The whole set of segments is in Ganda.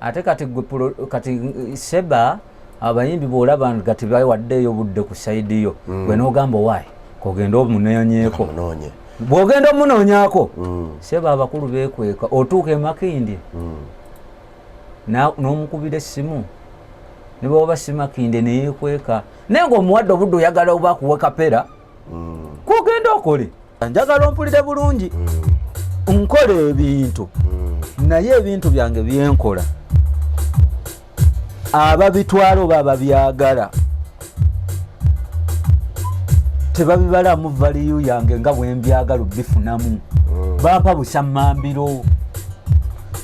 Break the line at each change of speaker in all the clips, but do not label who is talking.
ate kati seba abayimbi bw'olaba kati bawaddeyo budde ku sayidi yo gwe n'ogamba wayi kogenda omunoonyeeko bw'ogenda omunoonyaako seba abakulu beekweka otuuka e Makindi n'omukubira essimu ne bw'oba si Makindi ne yeekweka naye ng'omuwadde obudde oyagala oba akuwe kapera kogenda okole njagala ompulire bulungi nkola ebintu naye ebintu byange byenkola ababitwala oba ababyagala tebabibalamu valiyu yange nga bwembyagala bifunamu bampa busammambiro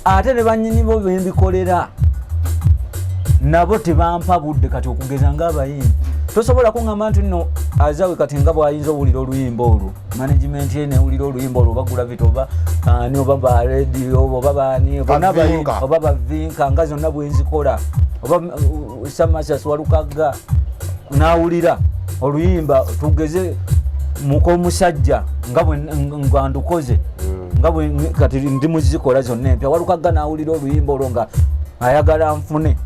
ate ne bannyini bo bembikolera nabo tebampa budde kati okugeza ng'abayimbi tosobola kuŋŋamba nti nno azawe kati nga bw'ayinza owulira oluyimba olwo management ye newulira oluyimba olwo oba Gravity oba ani oba ba radio oba baani oba bavinka nga zonna bwenzikola oba Samasas Walukagga n'awulira oluyimba tugeze mukomusajja nga bwe ndukoze nga bwe kati ndi muzikola zonna empya Walukagga n'awulira oluyimba olwo nga ayagala nfune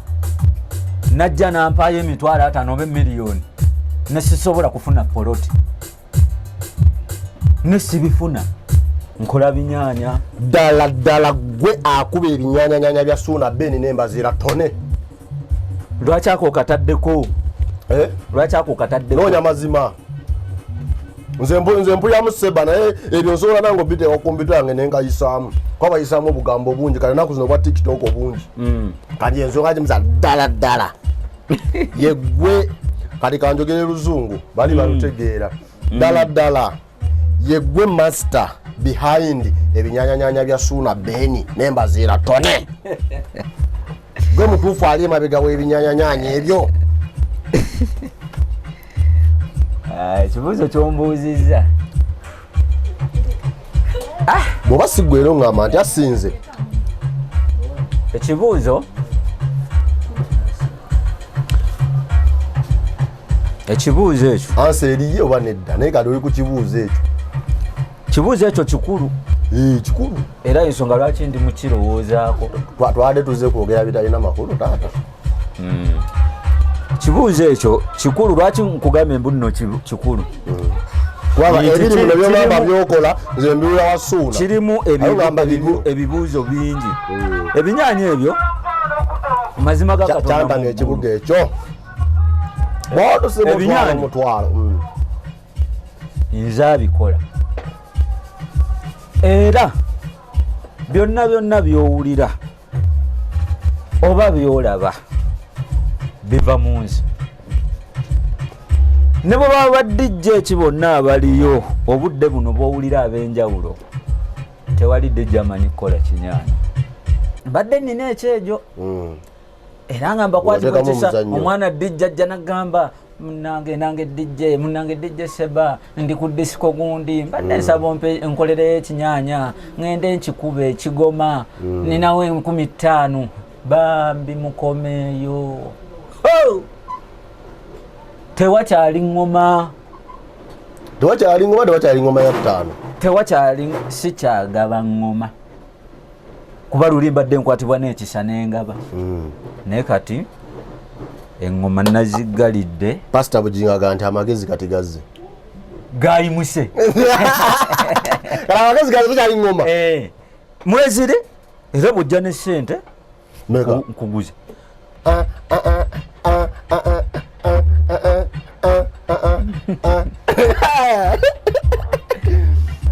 najja nampaayo $5,000 oba miliyoni nesisobola kufuna poloti nesibifuna nkola binyanya
ddala gwe akuba ebinyanyanyanya bya Suuna Ben n'embazira tone
lwaki ako okataddeko lwaki ako okataddeko
noonya mazima nze mpuliramu seba naye ebyo nsobola nange obiteeka ku kompyuta yange nengayisaamu kuba bayisaamu obugambo bungi kale ennaku zino bwa TikTok obungi kati ensonga gimusa ddala yegwe kati kanjogere luzungu bali balutegeera ddala yegwe master behind ebinyanyanyanya bya Suuna Ben n'embazira tone gwe mutuufu ali emabega w'ebinyanyanyanya ebyo
ekibuuzo kyombuuzizza
bw'oba siggwera oŋŋamba nti asinze
ekibuuzo ekyo
ansa eriye oba nedda naye kati oli ku
kibuuzo ekyo kikulu
kikulu
era ensonga lwaki ndi mukirowoozaako
twade tuze kwogera bitalina makulu taata
kibuuzo ekyo kikulu lwaki nkugambye mbu nno kikulu
kuba ebiri bino byomamba byokola nze mbiwula wa Suuna
kirimu ebibuuzo bingi ebinyanya ebyo mazima ga
Katonda ng'ekibuga ekyo mutwalo
nze abikola era byonna byowulira oba byolaba biva mu nsi ne bwe baba badijja eki bonna abaliyo obudde buno bwowulira ab'enjawulo tewalidde jamanyi kukola kinyanya mbadde nnina ekyejo era nga mbakwatibwekisa omwana dijja ajja nagamba munange dijje seba ndi ku disiko gundi mbadde nsaba nkolereyo ekinyanya ngende nkikube ekigoma ninawo 15,000 bambi mukomeeyo tewakyali ngoma ya ttaano tewakyali sikyagaba ngoma kuba luli mbadde nkwatibwa n'ekisa n'engaba naye kati engoma naziggalidde
pasita Bujingaga nti amagezi kati gazze
gayimuse
kala amagezi gazze kyali ngoma
mwezire era bujja ne ssente nkuguze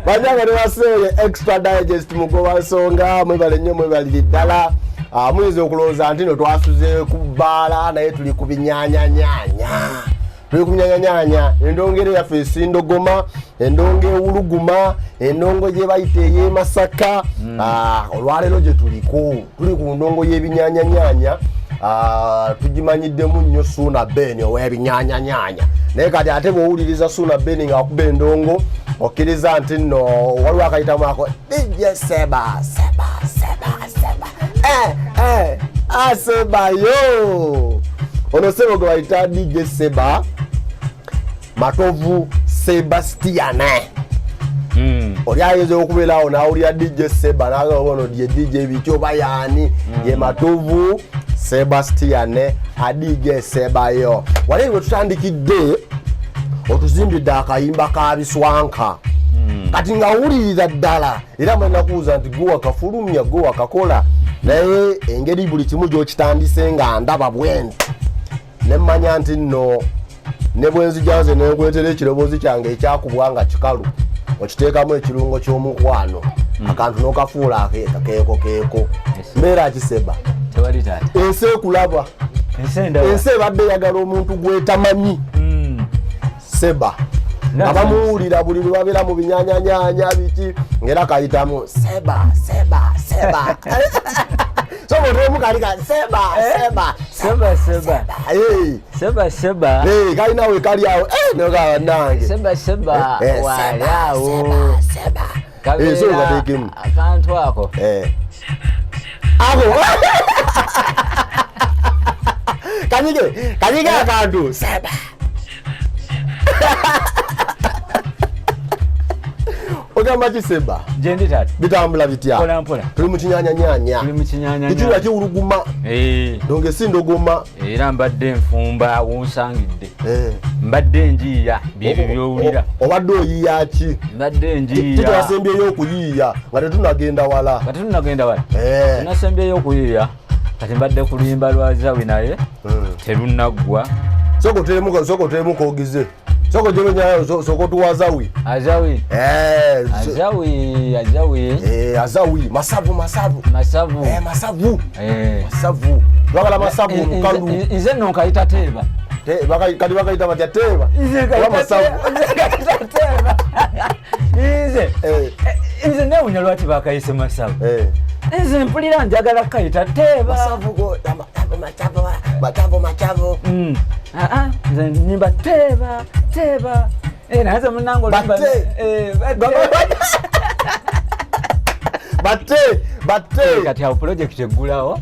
banyaga ne baseeye extra digest mugoba nsonga mwebale nnyo mwebalire ddala muyinza okulowooza nti no twasuze ku bbaala naye tuli ku binyanyanyanya endongo yaffe esindogoma endongo ewuluguma endongo gye bayita ey'emasaka olwaleero gye tuli ku ndongo y'ebinyanyanyanya tugimanyiddemu nnyo Suuna Ben ow'ebinyanyanyanya naye kati ate bw'owuliriza Suuna Ben ng'akuba endongo okkiriza nti nno waliwo akayitamu ako dijje seba sebayo ono sebo gwe bayita dijje seba Matovu Sebastian oli ayinza okubeerawo n'awulira DJ Seba n'agamba ye DJ bityo bayani ye Matovu Sebastian DJ Sebayo wali we tutandikidde otuzimbidde akayimba ka biswanka kati nga wuliriza ddala era mwenakuuza nti gwe wakafulumya gwe wakakola naye engeri buli kimu gy'okitandise nga ndaba bwenti nemmanya nti nno ne bwenzijaze nekwetera ekiroboozi kyange ekyakubwa nga kikalu okiteekamu ekirungo ky'omukwano akantu n'okafuula keeko mbeera kiseba ensi ekulaba ensi ebadde eyagala omuntu gwetamanyi Seba abamuwulira buli lwe babeera mu binyanyanyanya biki ngera kayitamu Seba sobotomukalika Seba kalina we kali awo nogaa nange
waliawo
sogatekemu
akantu ako
kanyige akantu Seba ogamba kiseba
jendi tati
bitambula bitya tuli mu kinyanyanyanya kijula kiwuluguma donge sindogoma
era mbadde nfumba wunsangidde mbadde njiya byebyo byowulira
obadde oyiya ki
mbadde njiya
titwasembyeyo okuyiya nga tetunagenda wala
tunasembyeyo okuyiya kati mbadde ku luyimba lwa Zawi naye terunaggwa
soko kogize soko jebenyayo soko tuwazawi
Azawi
masavu bakala masavu mukalu
nze nno nkayita teeba
kati bakayita batya teeba
nze newunya lwaki bakayise masavu nze mpulira njagala kayita teeba
machavu
nze nyimba teeba naze munango
bate
kati awo project eggulawo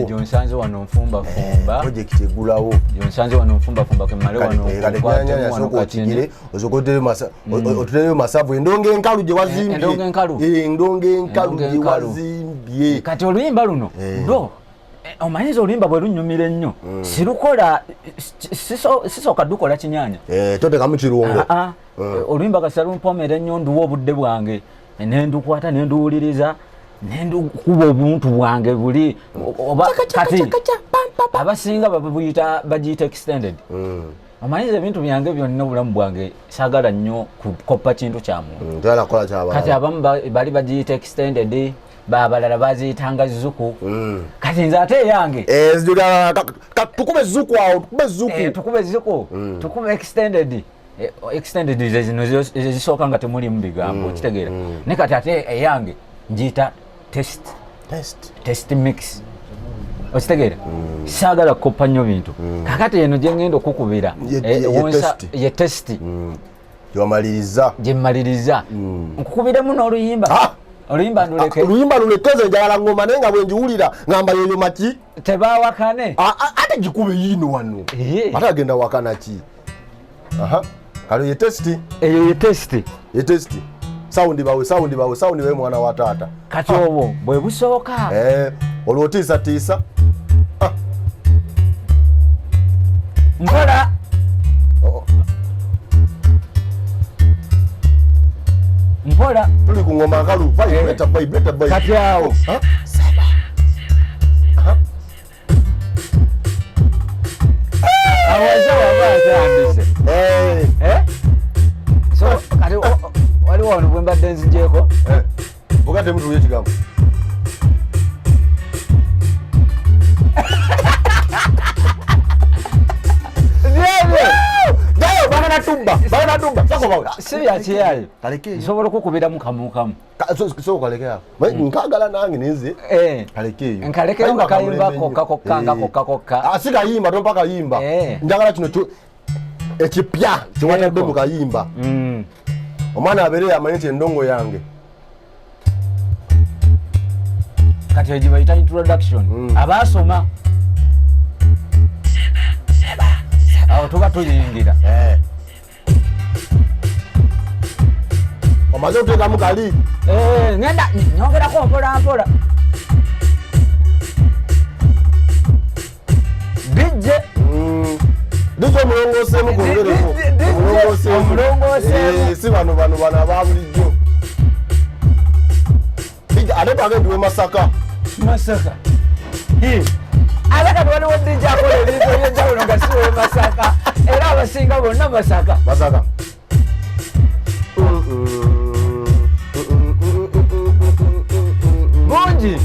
gyonsanze wano nfumbafumba kemale wano
otuleyo masavu endonga enkalu gye wazimbye
kati oluyimba luno ndo omanyiza oluyimba bwe lunyumira ennyo sirukola sisooka dukola kinyanya
totekamu kirungo
oluyimba kasi lumpomera ennyo nduwa obudde bwange nendukwata nenduwuliriza nendukuba obuntu bwange buli kati abasinga bagiyita extended omanyiza ebintu byange byonna obulamu bwange saagala nnyo kukoppa kintu kya muntu kati abamu bali bagiyita extended babalala baziyitanga zuku kati nze ate eyange
tukube zuku awo
tukube zuku tukube extended zino ezisooka nga temulimu bigambo okitegeera ne kati ate eyange njiyita test mix okitegeera saagala kukoppa nnyo bintu kakati eno gyengenda okukubira ye testi gyemmaliriza nkukubiremu n'oluyimba oluyimba
lulekeze njagala ngoma naye nga bwenjiwulira ngamba yeyo maki
tebawakane
ate gikube yino wano ate agenda wakana ki kalo ye testi
eyo ye testi
saundi bawe mwana wa taata
kati obwo bwe busooka
olwotiisatiisa
mpola
tuli ku ngoma nkalu vibrate
kati awo awaza wabaatandise so kati waliwo wano bwe mbadde nzigyeko
ogate mutuye ekigambo
sibyakiyayo nsobola okukubiramu kamukamu
nkagala nange nenze
nkalekeyo nga kayimba kokka
sikayimba tompa kayimba njagala kino ekipya kyewatadde mu kayimba omwana abeere amanyi nti endongo yange
kati egyo bayita introduction abasoma awo tuba tuyingira
omaze okuteekamu kali
ngenda nyongerako mpolampola dijje
omulongoseemu gwongereko si bano ababulijjo ate twagendiwe Masaka
ate kati waliwo dijje akola ebintu ebyenjawulo nga siwe Masaka era abasinga bonna Masaka bungi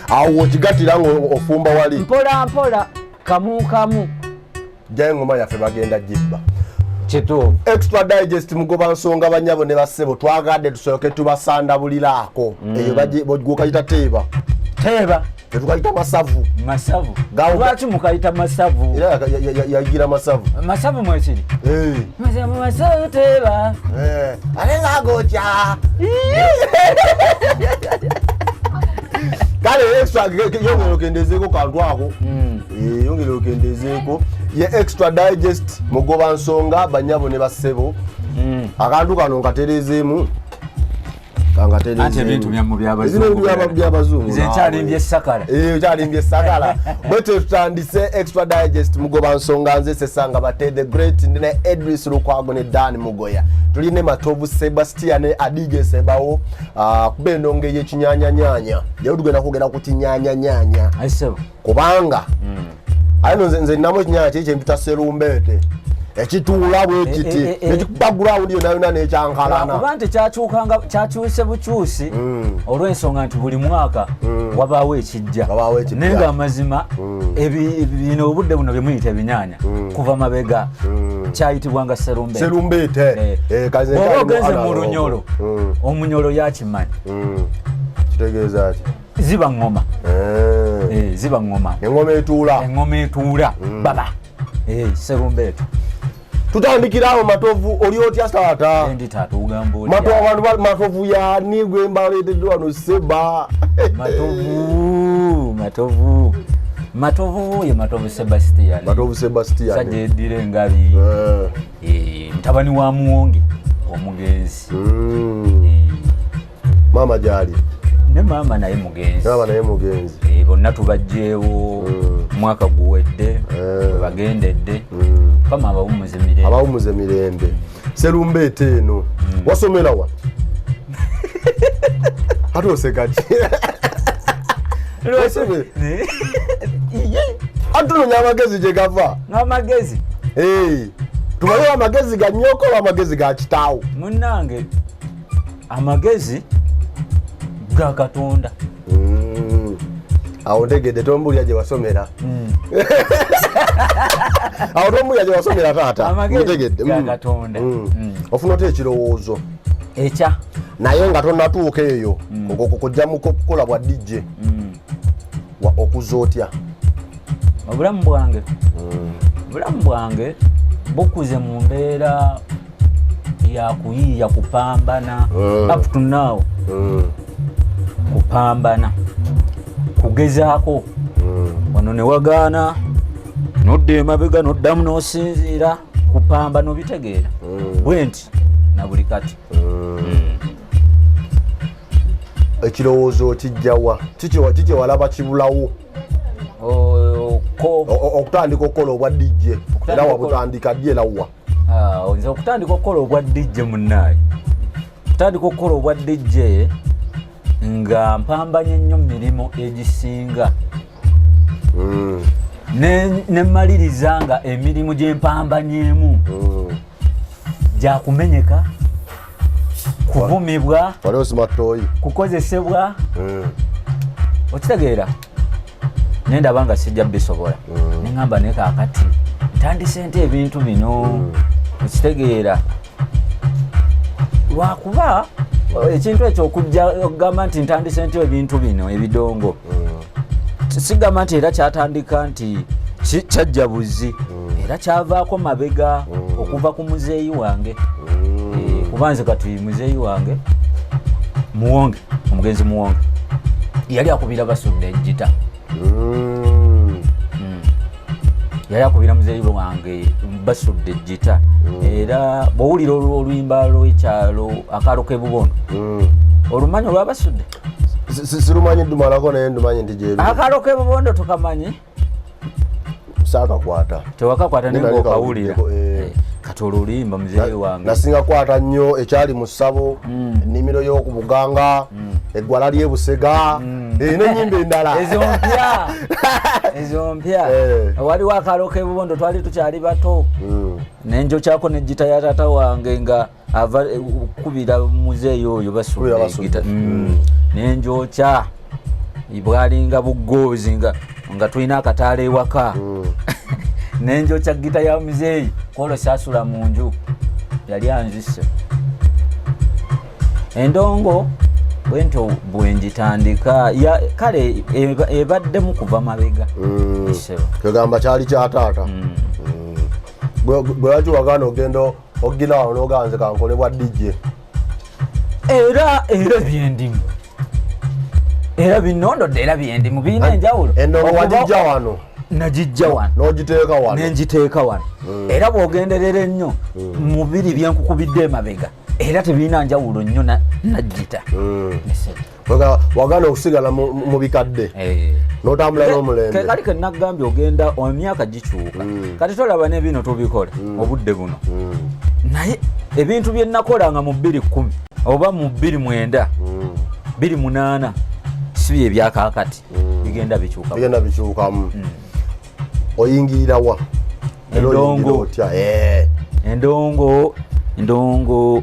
awo okigatira nga ofumba wali
mpola kamu
jja engoma yaffe bagenda gibba
kituufu
extra digest mugoba nsonga banyabo ne bassebo twagadde tusooke tubasandabuliraako eyo gwokayita teeba tetukayita masavu
lwaki mukayita masavu
era yagira masavu
mwekiri masavu teeba
ate ngagokya kale extra yongera okendezeeko kantu ako yongera okendezeeko ye extra digest mugoba nsonga banyabo ne bassebo akantu kano nkaterezeemu
ebintu
byabazungu
nkyalimbye
esakala bwetyo tutandise extra digest mugoba nsonga nze Sesanga Bate the great ne Edris Lukwago ne Dan Mugoya tuline Matovu Sebastian ne Adige Sebawo kuba endongo y'ekinyanyanyanya lero tugenda kwogera ku kinyanyanyanya kubanga ayino nze nnamu ekinyanya kiri kyempita serumbeete ekituula bwe kiti nekikuba gurawundi yonayona nekyankalana
kuba nti kyakyuse bukyusi olw'ensonga nti buli mwaka wabaawo ekijja naye nga amazima bino obudde buno bye ebinyanya kuva mabega kyayitibwanga serumbeete oba ogenze mu lunyolo omunyolo yakimanyi
kitegeeza ki
ziba ngoma
engoma
etuula baba serumbeete
tutandikirawo Matovu oli otya taata
ndi taata ugamba oli
abantu Matovu yani gwe mbaleetedde wano Seba
Matovu ye Matovu Sebastian sajja eddira engabi mutabani wa Muwonge omugenzi
maama gyali
ne maama naye mugenzi bonna tubajjeewo mwaka guwedde bagendedde kama
abawumuze mirembe serumbeete eno wasomera wa ate osekati atunonya amagezi gye gava
n'amagezi
tumanyewo amagezi ga nnyoko oba amagezi ga kitaawo
munnange amagezi ga Katonda
awo ntegedde tombulya gye wasomera awo tombulya gye wasomera taata ntegedde
Katonda
ofuna otya ekirowoozo
ekya
naye nga tonnatuuka eyo kujja mu kukola bwa DJ okuza otya
obulamu bwange bukuze mu mbeera yakuyiiya kupambana up to now kupambana kugezaako wano ne wagaana nodda emabega noddamu n'osinziira kupamba n'obitegeera bwe nti na buli kati
ekirowoozo kijjawa kiki walaba kibulawo okutandika okukola obwa DJ era wabutandika ddi era wa
nze okutandika okukola obwa DJ munnaayi okutandika okukola obwa DJ nga mpambanye nnyo mirimu egisinga nemmaliriza nga emirimu gye mpambanyeemu gyakumenyeka kuvumibwa kukozesebwa okitegeera nendaba nga sijja bisobola neŋŋamba naye kaakati ntandise nti ebintu bino okitegeera lwakuba ekintu ekyo okugamba nti ntandise nti ebintu bino ebidongo sigamba nti era kyatandika nti kyajja buzi era kyavaako mabega okuva ku muzeeyi wange kuba nze kati muzeeyi wange Muwonge omugenzi Muwonge yali akubira basudde ejjita. Yali akubira muzeeyi wange basudde ejjita. Era bw'owulira oluyimba lw'ekyalo akaalo k'ebubondo olumanyi olwabasudde?
Sirumanyi dumalako naye ndumanyi nti gyeru.
Akaalo k'ebubondo tokamanyi?
Saakakwata.
Tewakakwata naye ng'okawulira. Kati oluyimba muzeeyi wange.
Nasinga kwata nnyo ekyali mu ssabo, ennimiro y'oku Buganga, eggwala ly'e Busega, n'ennyimba endala.
Ezo mpya. Waliwo akaalo k'ebubondo twali tukyali bato. Nenjokyako n'ejjita ya taata wange nga ava kubira muzeeyi oyo basudde ejjita. Nenjokya bwalinga buggoozi nga tulina akataala ewaka. Nenjokya gita ya muzeeyi kwolwo saasula mu nju yali anzisse. Endongo bwento bwenjitandika kale ebaddemu kuva mabega.
Kegamba kyali kya taata. Bwe waki wagaana ogenda ogina awo n'oganze kankole bwa DJ.
Era byendimu. Era binondodde era byendimu birina enjawulo.
Endongo wagijja wano.
Najijja wano.
N'ogiteeka wano.
Nenjiteeka wano. Era bw'ogenderera ennyo mu biri byenkukubidde emabega. Era tebirina njawulo nnyo najjita.
Wagaana okusigala mu bikadde. N'otambula n'omulembe.
Kali ke nagambye ogenda emyaka gikyuka. Kati tolaba ne bino tubikola obudde buno. Naye ebintu bye nakolanga mu 2010 oba mu 2009 28 si bye byakaakati bigenda bikyukamu. Oyingirira wa? Endongo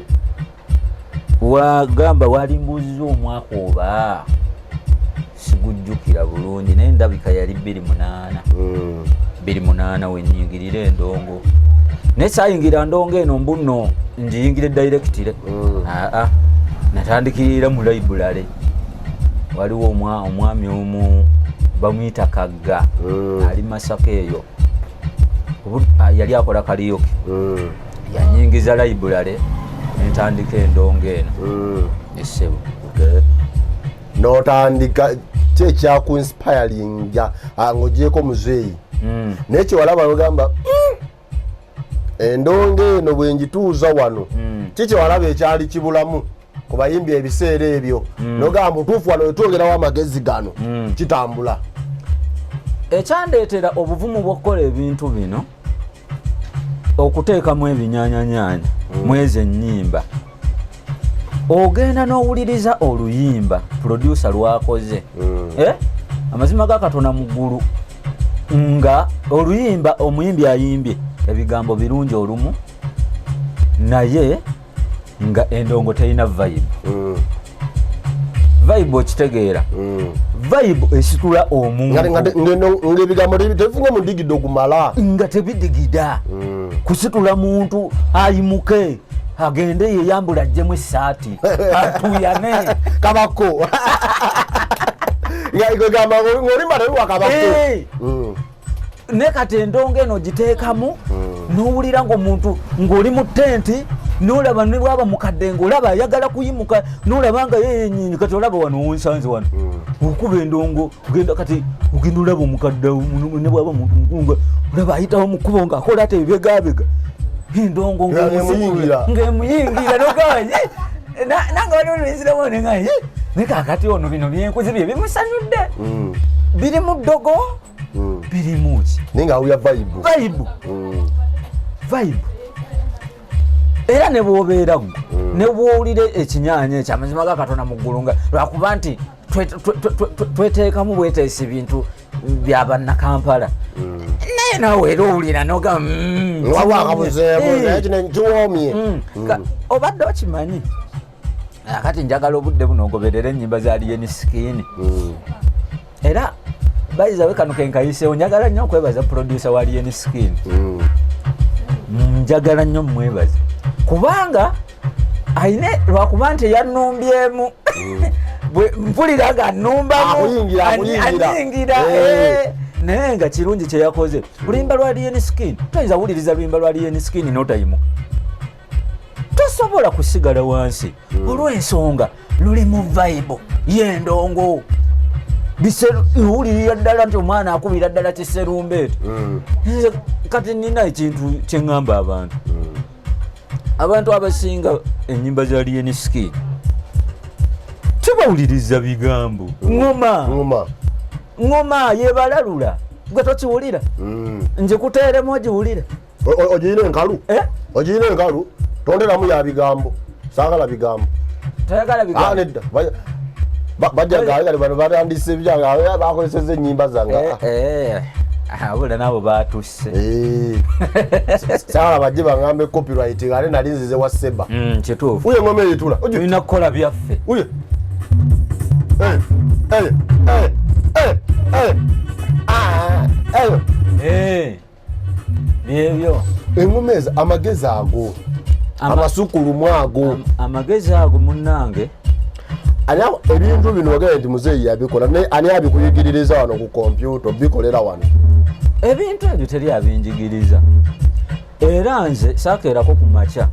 wagamba wali mbuzi omwaka oba sigujjukira bulungi naye ndabika yali 28 wenyingirira endongo. Naye saayingira ndongo eno mbuno njiyingire directire. Natandikirira mu library. Waliwo omwami omu bamuyita Kagga ali Masaka eyo. Yali akola kaliyoke. Yanyingiza library netandika endongo eno. Essebo.
N'otandika kye kyakuinspiringa ng'ogyeko muzeeyi. Naye kyewalaba n'ogamba endongo eno bwe njituuza wano kikyewalaba ekyali kibulamu ku bayimbi ebiseera ebyo n'ogamba butuufu wano wetwogerawo amagezi gano kitambula.
Ekyandeetera obuvumu bw'okukola ebintu bino okuteekamu ebinyanyanyanya mwezi ennyimba ogenda n'owuliriza oluyimba producer lwakoze amazima ga Katonda mu ggulu nga oluyimba omuyimbi ayimbye ebigambo birungi olumu naye nga endongo terina vibe. Vibe okitegeera. Vibe esitula omuntu
ng'ebigambo tebifunye mu digido kumala
nga tebidigida kusitula muntu ayimuke agende yeyambula ajjemu essaati atuyane
kabako ng'egamba ng'olimba tebiwa kabako.
Ne kati endongo eno giteekamu n'owulira ng'omuntu ng'oli mu tenti n'olaba ne bwaba mukadde ng'olaba ayagala kuyimuka n'olaba nga yeyenyinyi kati olaba wano wonsanze wano okuba endongo ogenda kati ogenda olaba omukadde ne bwaba muntu nkunga olaba ayitawo mu kkubo ng'akola ate ebibegabega endongo ng'emuyingira n'ogabanye nanga wali oluyinziramu ne nga ne kaakati ono bino byenkoze bye bimusanyudde biri mu ddogo birimu ki
naye ng'awulira vibe.
Era ne bw'obeera gwo ne bw'owulira ekinyanya ekyamazima ga Katonda mu ggulu nga lwakuba nti tweteekamu bweteesa ebintu bya bannakampala naye naawe era owulira
nogakiwoomye
obadde okimanyi kati njagala obudde buno ogoberera ennyimba za Alien Skin era bayizawe kano kenkayiseewo njagala nnyo okwebaza producer wa Alien Skin njagala nnyo mwebaze kubanga ayine lwakuba nti yanumbyemu mpulira nga nnumbamu anyingira naye nga kirungi kye yakoze luyimba lwa Alien Skin toyinza wuliriza luyimba lwa Alien Skin n'otayimuka tosobola kusigala wansi olw'ensonga luli mu vibe y'endongo Biwulirira ddala nti omwana akubira ddala kiserumbeeto. Kati nina ekintu kye ŋŋamba abantu. Abantu abasinga ennyimba za Lienski tebawuliriza bigambo. Ngoma yebalalula gwe tokiwulira. Nje kuteeremu ogiwulira.
Ogiyina enkalu? Ogiyina enkalu? Tonderamu ya bigambo. Saagala bigambo.
Tayagala bigambo.
Nedda. Bajja gaali bano batandise ebyaga bakozeseza ennyimba zange.
Abula nabo batusse.
Saagala bajje baŋŋambe copyright ng'ate nali nzize wa Seba.
Kituufu.
Uye ngoma eyitula.
Tulina kukola byaffe.
Uye.
Byebyo.
Engoma ezo amagezi ago. Amasukulumu ago.
Amagezi ago munnange.
Ebintu bino wagenda nti muzeeyi yabikola naye ani abikuyigiririza wano ku kompyuta obikolera wano?
Ebintu ebyo teri abinjigiriza. Era nze saakeerako ku makya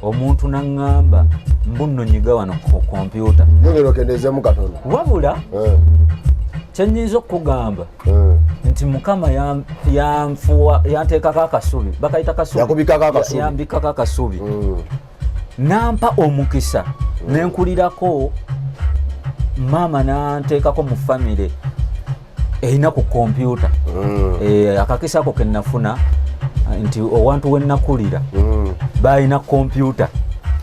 omuntu naŋŋamba mbuno nyiga wano ku kompyuta.
Yongera okendeezemu katono.
Wabula kye nnyinza okukugamba nti Mukama yanteekako akasubi. Bakayita kasubi.
Yakubikako akasubi.
Yambikako akasubi. Nampa omukisa nenkulirako maama nanteekako mu famire erina ku kompyuta. Akakisa ako ke nnafuna nti owantu we nnakulira balina kompyuta.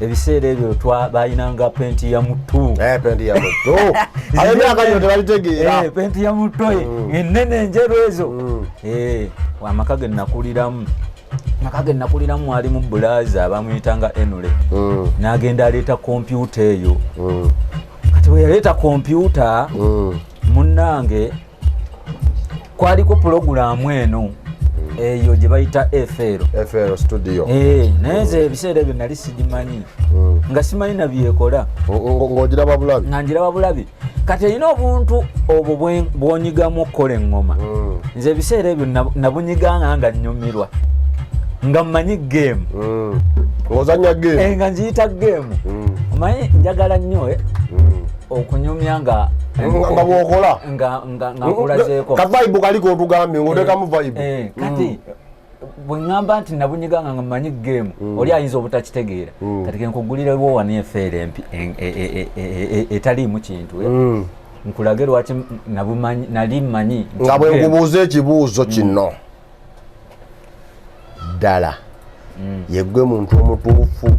Ebiseera ebyo balinanga penti ya mutu.
Penti ya mutu. Emyaka gino tebalitegeera.
Penti ya mutu ennene enjeru ezo. Amaka ge nnakuliramu. Amaka ge nnakuliramu alimu bulaza bamuyitanga Enule. N'agenda aleeta kompyuta eyo. Kati bwe yaleeta kompyuta munnange kwaliko pulogulaamu eno eyo gye bayita FL
studio.
Naye nze ebiseera ebyo nali sigimanyi nga simanyi nabyekola.
Ng'ogiraba bulabi?
Nga njiraba bulabi. Kati erina obuntu obwo bw'onyigamu okukola eŋŋoma. Nze ebiseera ebyo nabunyiganga nga nnyumirwa nga mmanyi geemu.
Ng'ozannya geemu?
Nga nziyita geemu. Omanyi njagala nnyo okunyumya nga
bw'okola
nga nkulazeeko.
Ka vibe kaliko otugambye ng'oteekamu vibe.
Kati bwe ŋŋamba nti nabunyiganga nga mmanyi geemu oli ayinza obutakitegeera. Kati ke nkugulirawo wano efeera empi etaliimu kintu. Nkulage lwaki nali mmanyi
nga bwe nkubuuza ekibuuzo kino ddala yeggwe muntu omutuufu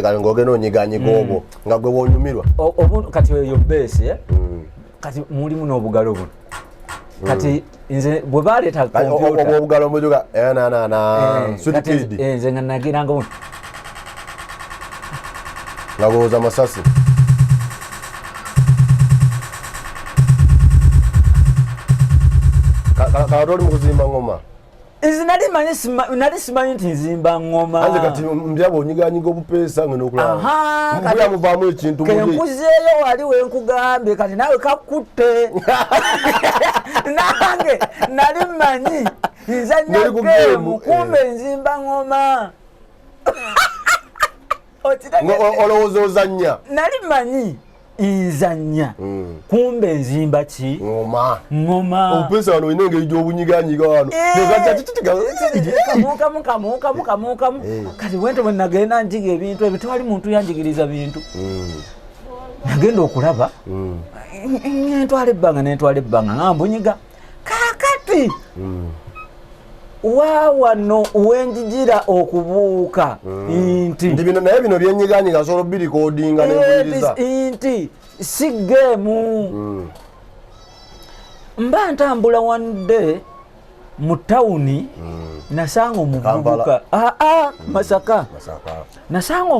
kale ng'ogenda onyiganyiga obwo nga gwe bw'onyumirwa.
Kati eyo beesi kati mulimu n'obugalo buno. Kati nze bwe baleeta kompyuta
obugalo mujuga sutikidi
nze nga nagiranga buno
nga bw'oza masasi. Kati oli mu kuzimba ngoma?
Nze nali simanyi nti nzimba ngoma.
Anze kati mbyaba onyiganyiga obupeesa nga n'okulaba mbuya muvaamu ekintu
ke nkuzeeyo wali we nkugambye kati naawe kakutte. Nange nali mmanyi nzannya geemu kumbe nzimba ngoma.
Olowooza ozannya?
Nali mmanyi nzannya kumbe nzimba ki? Ngoma.
Obupeesa wano olina engeri gy'obunyiganyiga wano.
Kamukamu. Kati bwente bwe nagenda njiga ebintu ebyo tewali muntu yanjigiriza bintu. Nagenda okulaba nentwala ebbanga nga mbunyiga. Kaakati wano wenjijira okubuuka nti
bino naye bino byenyiganyiga nsobola birikoodinga nebuliriza
nti si geemu. Mba ntambula wanudde mu tawuni nasanga omuvubuka Masaka. Nasanga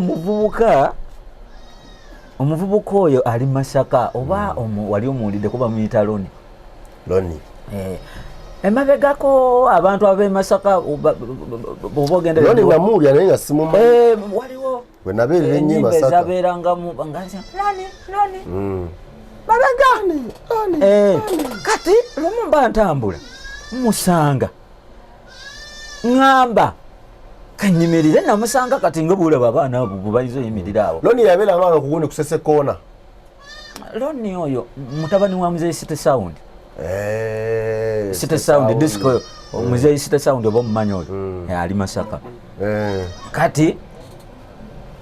omuvubuka oyo ali Masaka oba wali omuwulidde kuba muyita Loni. Emabegako abantu ab'e Masaka bw'oba ogenda
Loni namuwulira naye nga simumanyi.
Waliwo
bwe nabeerera ennyo e Masaka
ezabeerangamu Loni babagani. Kati lumu mba ntambula musanga ŋŋamba kanyimirire namusanga kati nga bulaba abaana abo bwe bayinza oyimirira awo.
Loni yabeera nga okugundi kusese koona.
Loni oyo mutabani wa Mzee City Sound. City Sound disco Mzee City Sound obo mumanyi oyo. Ali Masaka. Kati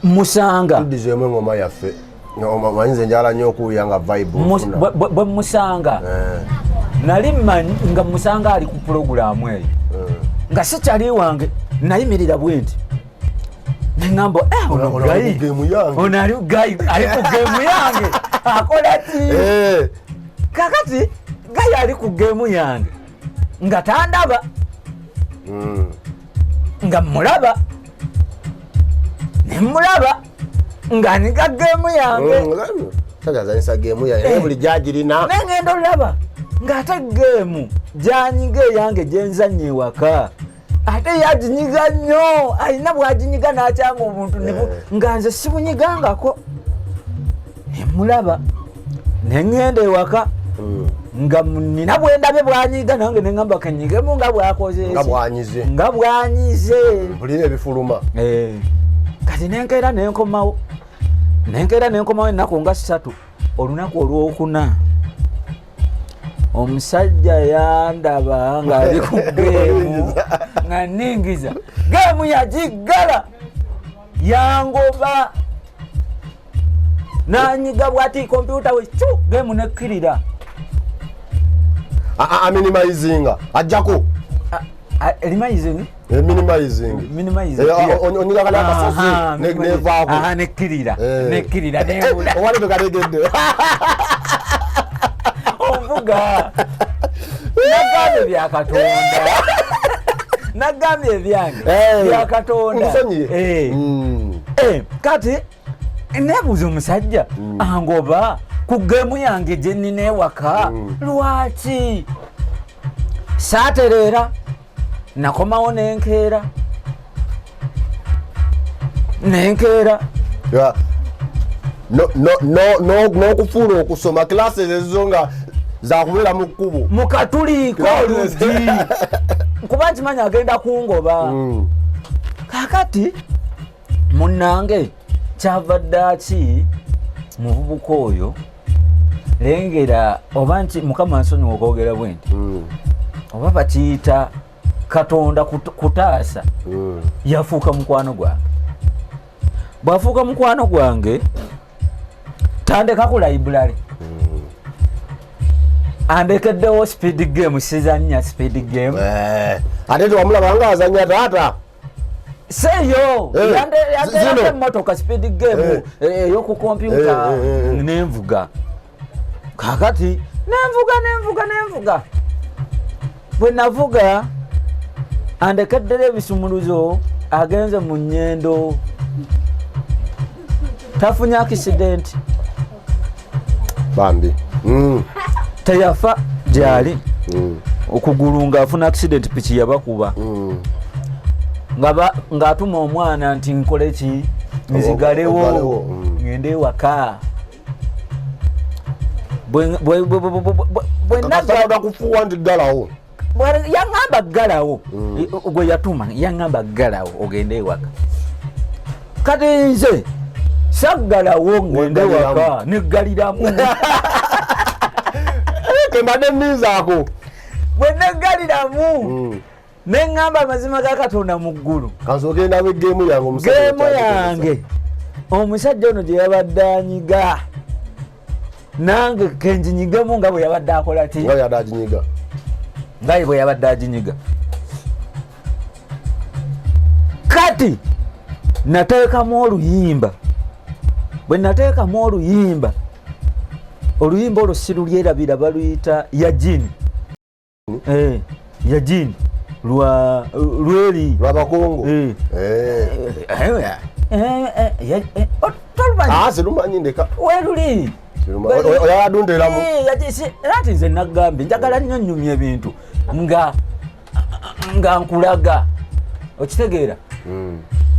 Musanga
tudize mwe ngoma yaffe. Manyize njala nnyo okuyanga vibe.
Bwe Musanga. Nali manyi nga Musanga ali ku program eyo. Nga sikyali wange nayimirira bwenti. Ningambo ono gai ali ku game yange akola ti kakati gai ali ku game yange nga tandaba nga mulaba nemulaba nga niga game yange
tagazanisa game yange buli jajirina
nengendo laba nga ate game janyiga yange jenzanye waka ate yajinyiga nnyo alina bwajinyiga n'akyanga omuntu nga nze sibunyigangako nemulaba neŋŋenda ewaka nga nina bwendabye bwanyiga nange neŋŋamba kanyigemu nga bwakoze nga bwanyize
bulina ebifuluma
kati nenkeera nenkomawo ennaku nga 3 olunaku olwokuna omusajja yandaba nga ali ku geemu nga ningiza geemu yagiggala yangoba nanyiga bwati kompyuta we geemu nekkirira
minimizinga ajjako onyigaka n'akasozi nevaako
nekkirira nebula
owali tekategedde
ovuga nagambye byakatonda nagambye ebyange byakatonda kati nebuuza omusajja angoba ku geemu yange gye nnina ewaka lwaki saatereera nakomawo nenkeera
n'okufuula okusoma kilasi ezo nga zakubeera mu kkubo
mukatuliiko oluddi kuba nkimanyi agenda kungoba kakati munnange kyavadde muvubuka oyo lengera oba nti mukama nsonyiwa okwogera bwe nti oba bakiyita katonda kutaasa yafuuka mukwano gwange bwafuuka mukwano gwange tandeka ku library andekeddewo speed game sizannya speed game
ate tewamulaba nga azannya taata
seyo yandeyate emmotoka speed game eyoku kompyuta nenvuga kakati nenvuga bwe navuga andekeddera ebisumuluzo agenze mu nnyendo tafunye accident
bambi
teyafa gyali okugulu ng'afuna accident piki yabakuba ng'atuma omwana nti nkole ki nzigalewo ngende ewaka yaŋŋamba ggalawo gwe yatuma yaŋŋamba ggalawo ogende ewaka kati nze saggalawo ngende ewaka neggaliramu
kembadde mmiizaako
bwe neggaliramu neŋŋamba amazima ga Katonda mu ggulu
kansogendamu geemu
yange omusajja ono gye yabadde anyiga nange kenjinyigemu nga bwe yabadde akola ti nga bwe yabadde aginyiga kati nateekamu oluyimba bwe nateekamu oluyimba olwo sirulyerabira baluyita yajini yajini lweri
lwabakongo sirumanyi ndeka
weruli
oyadunderamu
ati nze nagambye njagala nnyo nnyumya ebintu nga nkulaga okitegeera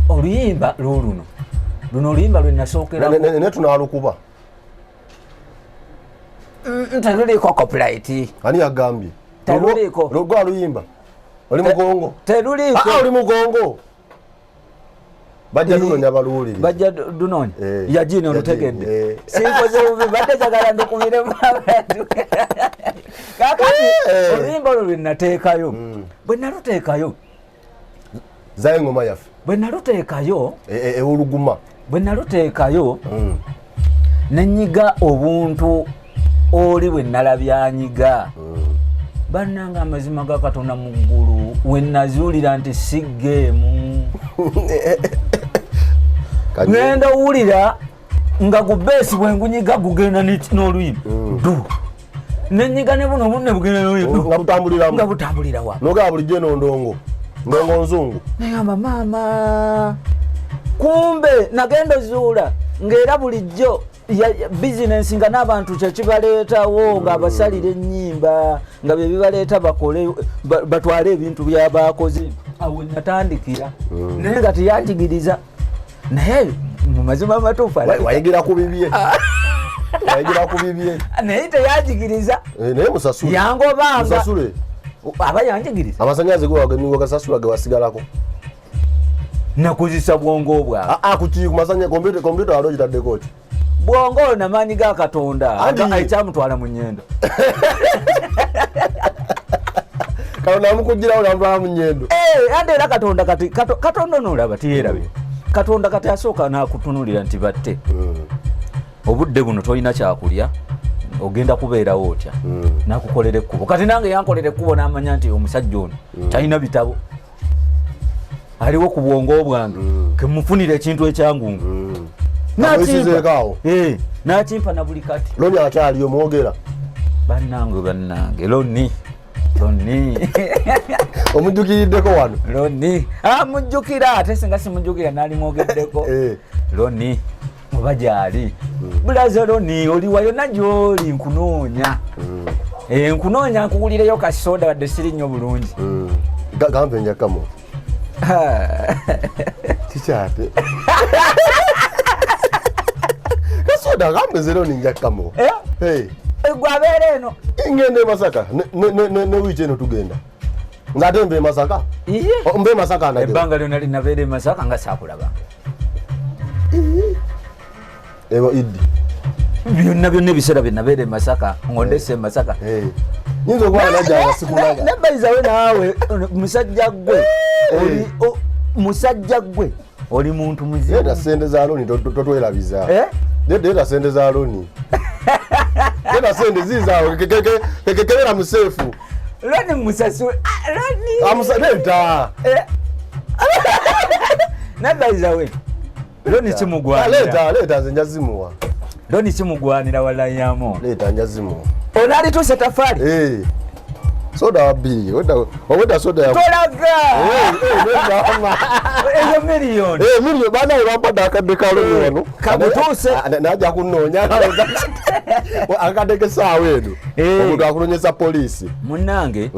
oluyimba luno oluyimba lwe nasookeramu
ne tunalukuba
teruliko copyright
ani yagambye
teruliko
lwa luyimba oli mugongo
teruliko
oli mugongo bajja dunonya baluulire
bajja dunonya yagino olutegedde sinkoze bubi badde jagala ndukumiremu abantu kakati oluyimba olwo lwe nateekayo bwe naluteekayo
zaye ngoma yaffe
bwe naluteekayo
ewuluguma
bwe naluteekayo nenyiga obuntu oli bwe nalabyanyiga bannanga amazima ga Katonda mu ggulu we nazuulira nti si geemu ngenda owulira nga gubeesi bwengunyiga gugenda n'oluyimba du nenyiga ne buno bunne bugenda n'oluyimba nga butambulira wa
nogaa bulijjo eno ndongo nzungu
nayamba maama kumbe nagenda ozuula ng'era bulijjo bizinensi nga n'abantu kyekibaleetawo ng'abasalira ennyimba nga bye bibaleeta bakole batwale ebintu byabakoze awo natandikira naye nga teyanjigiriza naye mu mazima amatuufu
wayigira ku bibye wayigira ku bibye
naye teyanjigiriza
naye musasule
yangobanga
musasule
aba yanjigiriza
amasanyaze go gasasula ge wasigalako
nakozesa bwongo bwawe
kuki kumasanya kompyuta walo gitaddeko ki
bwongo namaanyi ga Katonda ekyamutwala mu nnyendo
Katonda amukugirawo namutwala mu nnyendo
ate era Katonda kati Katonda onoolaba tiyerabye Katonda kati asooka n'akutunuulira nti batte obudde buno tolina kyakulya ogenda kubeerawo otya nakukolera ekkubo kati nange yankolera ekkubo n'amanya nti omusajja ono talina bitabo aliwo ku bwongo bwange kemufunira ekintu ekyangungu nakimpa na buli kati
loni akyaliyo mwogera
bannange loni
omujjukiriddeko wano
loni mujjukira ate singa simujjukira nali mwogeddeko loni oba gyali bulaza loni oliwa yonna gyoli nkunoonya nkunoonya nkugulireyo kasoda wadde siri nnyo bulungi
gampe njakamo kikyate kasoda gampe zero ninjakamo
gwabeera eno
ngende e Masaka ne wiiki eno tugenda ngate mbe Masaka mbe Masaka
ebbanga lyonna linabeera e Masaka nga saakulaba
ewa iddi
byonna ebiseera byenabeera e Masaka ngondese e Masaka
nyinza okuba najjanga sikulaga
nebbayizawe naawe musajja gwe oli muntu muzibu
yeda sente za loni totwerabiza yeda sente za loni yeda sente zizaawe kekebera museefu
loni musasule
leta
nebbayizawe loni kimugwanira
leta nze njazimuwa
loni kimugwanira walayamo
leta njazimuwa
onali tuse tafali
soda wabiri waweda soda ya
tolaga ezo miliyoni
miliyoni bana wampada akadde kaloni wano
kabutuse
naja kunoonya akadde kesaawa eno omuntu akunonyesa polisi
munnange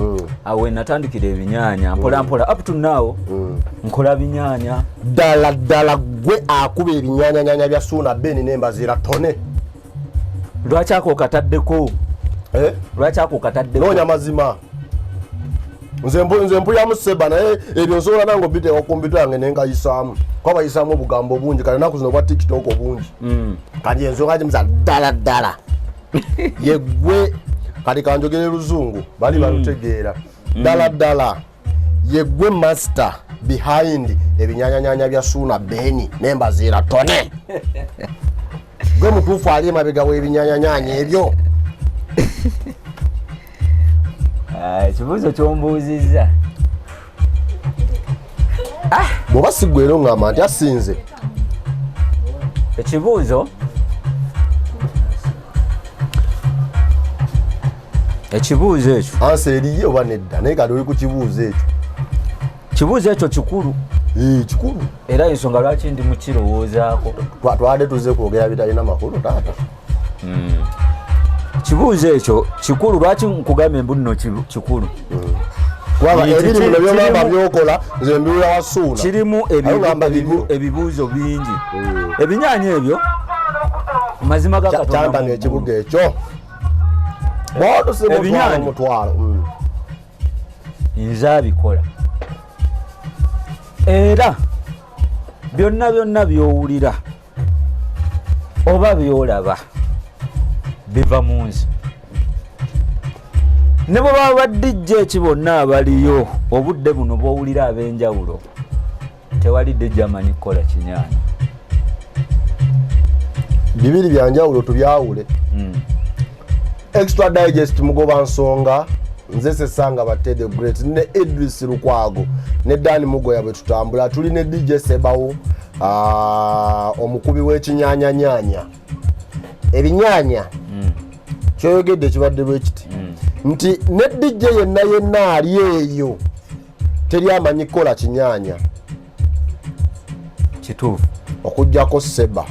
awe natandikira ebinyanya mpolampola up to now nkola binyanya
ddala gwe akuba ebinyanyanyanya bya Suuna Beni n'embazira tone
lwaki ako okataddeko lwaki ako okataddeko
noonya mazima nze mpuyamu seba naye ebyo nsobola nange obiteeka ku kompyuta yange nenkayisaamu kuba bayisaamu obugambo bungi kale naku zino bwa tiktok obungi kanje ensonga gimuza ddala yegwe kati kanjogere luzungu bali balutegeera ddala yegwe master behind ebinyanyanyanya bya Suuna Beni n'embazira tone gwe mutuufu ali emabega w'ebinyanyanyanya ebyo
ekibuuzo kyombuuzizza
bw'oba siggwera oŋŋamba nti asinze
ekibuuzo ekyo
ansi eriye oba nedda naye kati oli ku kibuuzo ekyo kikulu
kikulu era ensonga lwaki ndi mukirowoozaako
twade tuze kwogera bitalina makulu taata
kibuuzo ekyo kikulu lwaki nkugamba embu nno kikulu
ebiri bino byomamba byokola nze mbiwula wa Suuna
kirimu ebibuuzo bingi ebinyanya ebyo mazima ga Katonda
ekibuga ekyo bwatusimutwalo
nze abikola era byonna byowulira oba byolaba biva mu nsi. Ne bwe baba badijja eki bonna abaliyo obudde buno bwowulira ab'enjawulo tewalidde jamanyi kukola kinyaanya.
Bibiri byanjawulo tubyawule. Extra digest mugoba nsonga nze Sesanga Batte the Great ne Idris Lukwago ne Dani Mugoya bwe tutambula tuli ne DJ Sebawo omukubi w'ekinyanyanyanya. Ebinyanya kyoyogedde kibadde bwe kiti nti ne DJ yenna ali eyo teri amanyi kukola kinyanya.
Kituufu
okujjako Seba.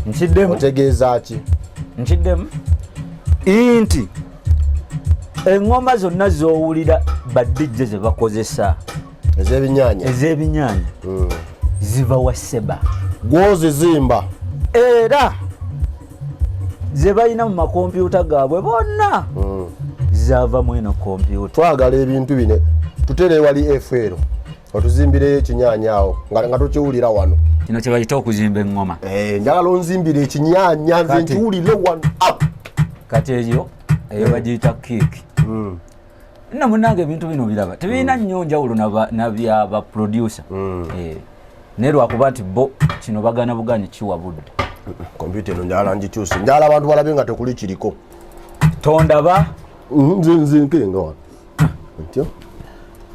Nkiddemu
otegeeza ki?
Nkiddemu nti engoma zonna zowulira badijje ze bakozesa ez'ebinyanya ziva wa Seba
gwozizimba
era ze balina mu makompyuta gaabwe bonna zava mu eno kompyuta.
Twagala ebintu bine tutere wali FL otuzimbireyo ekinyanya awo nga tokiwulira wano.
Kino kye bayita okuzimba engoma.
Njagala onzimbire ekinyanya nze nkiwulire wano.
Kati eyo bagiyita kiiki. Nna munange ebintu bino biraba tebirina nnyo njawulo nabya ba producer. Ne lwakuba nti bo kino bagana bugani kiwa budde.
Kompyuta eno njagala ngikyuse njagala abantu balabe nga tekuli kiriko.
Tondaba
nze nkenga wano ntyo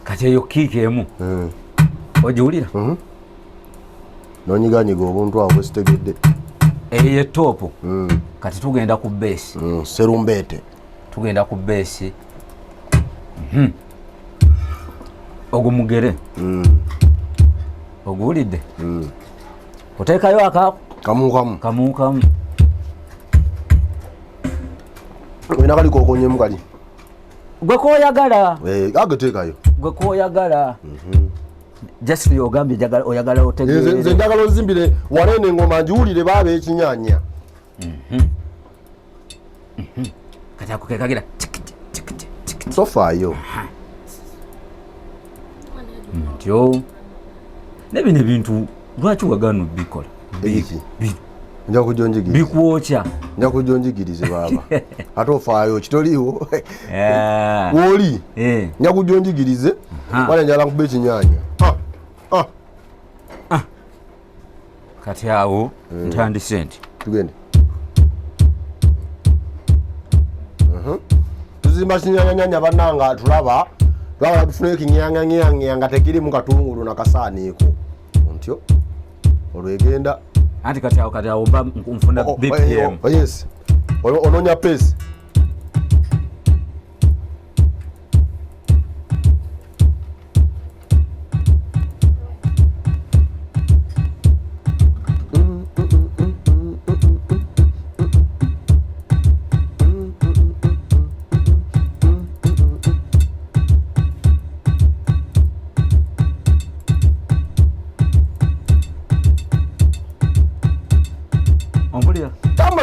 kati eyo kiiki emu ogiwulira
nonyiganyiga obuntu awo bwesitegedde
eyo ye topu. Kati tugenda ku besi
serumbeete
tugenda ku besi ogumugere oguwulidde oteekayo akaako kamu
olina kali kokonyemu kali
gwe kooyagala
ageteekayo
gwe kooyagala just yogambye oyagala otegeere.
Nze njagala ozimbire wanene engoma ngiwulire baaba ekinyanya.
Kati ako kekagira
sofaayo
ntyo nebino ebintu lwaki wagana bikola
nja kujonjigiriza
bikwokya
nja kujonjigirize baba ate ofaayo kitoliiwo woli nja kujonjigirize wala njala nkuba ekinyanya.
Kati awo ntandise nti
tugende tuzimba kinyanyanyanya bannanga tulaba tufuna ekinyanyanyanya nga tekirimu katungulu nakasaaniiko ntyo olwegenda
anti kati awo mba nfuna BPM.
Yes ononya pesi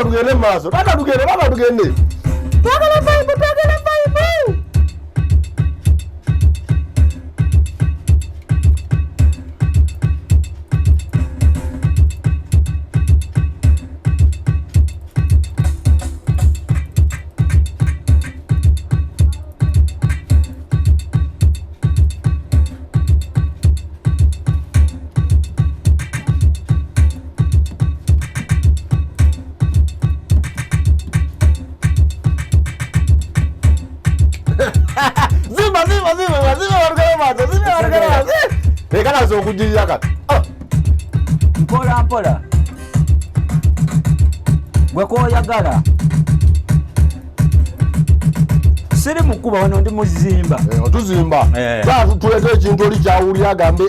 tugende maaso baba tugende twagala vibe ekalazo okujirira kati
mpola gwe kooyagala siri mukuba wano ndi muzimba
otuzimba tuleta ekintu oli kyawulira agambe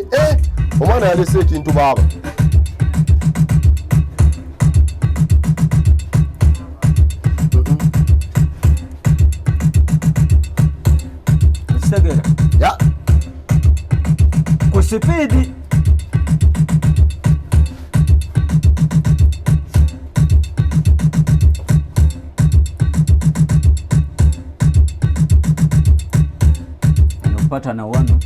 omwana yalese ekintu baaba
kitegeera ku sipiidi patana wano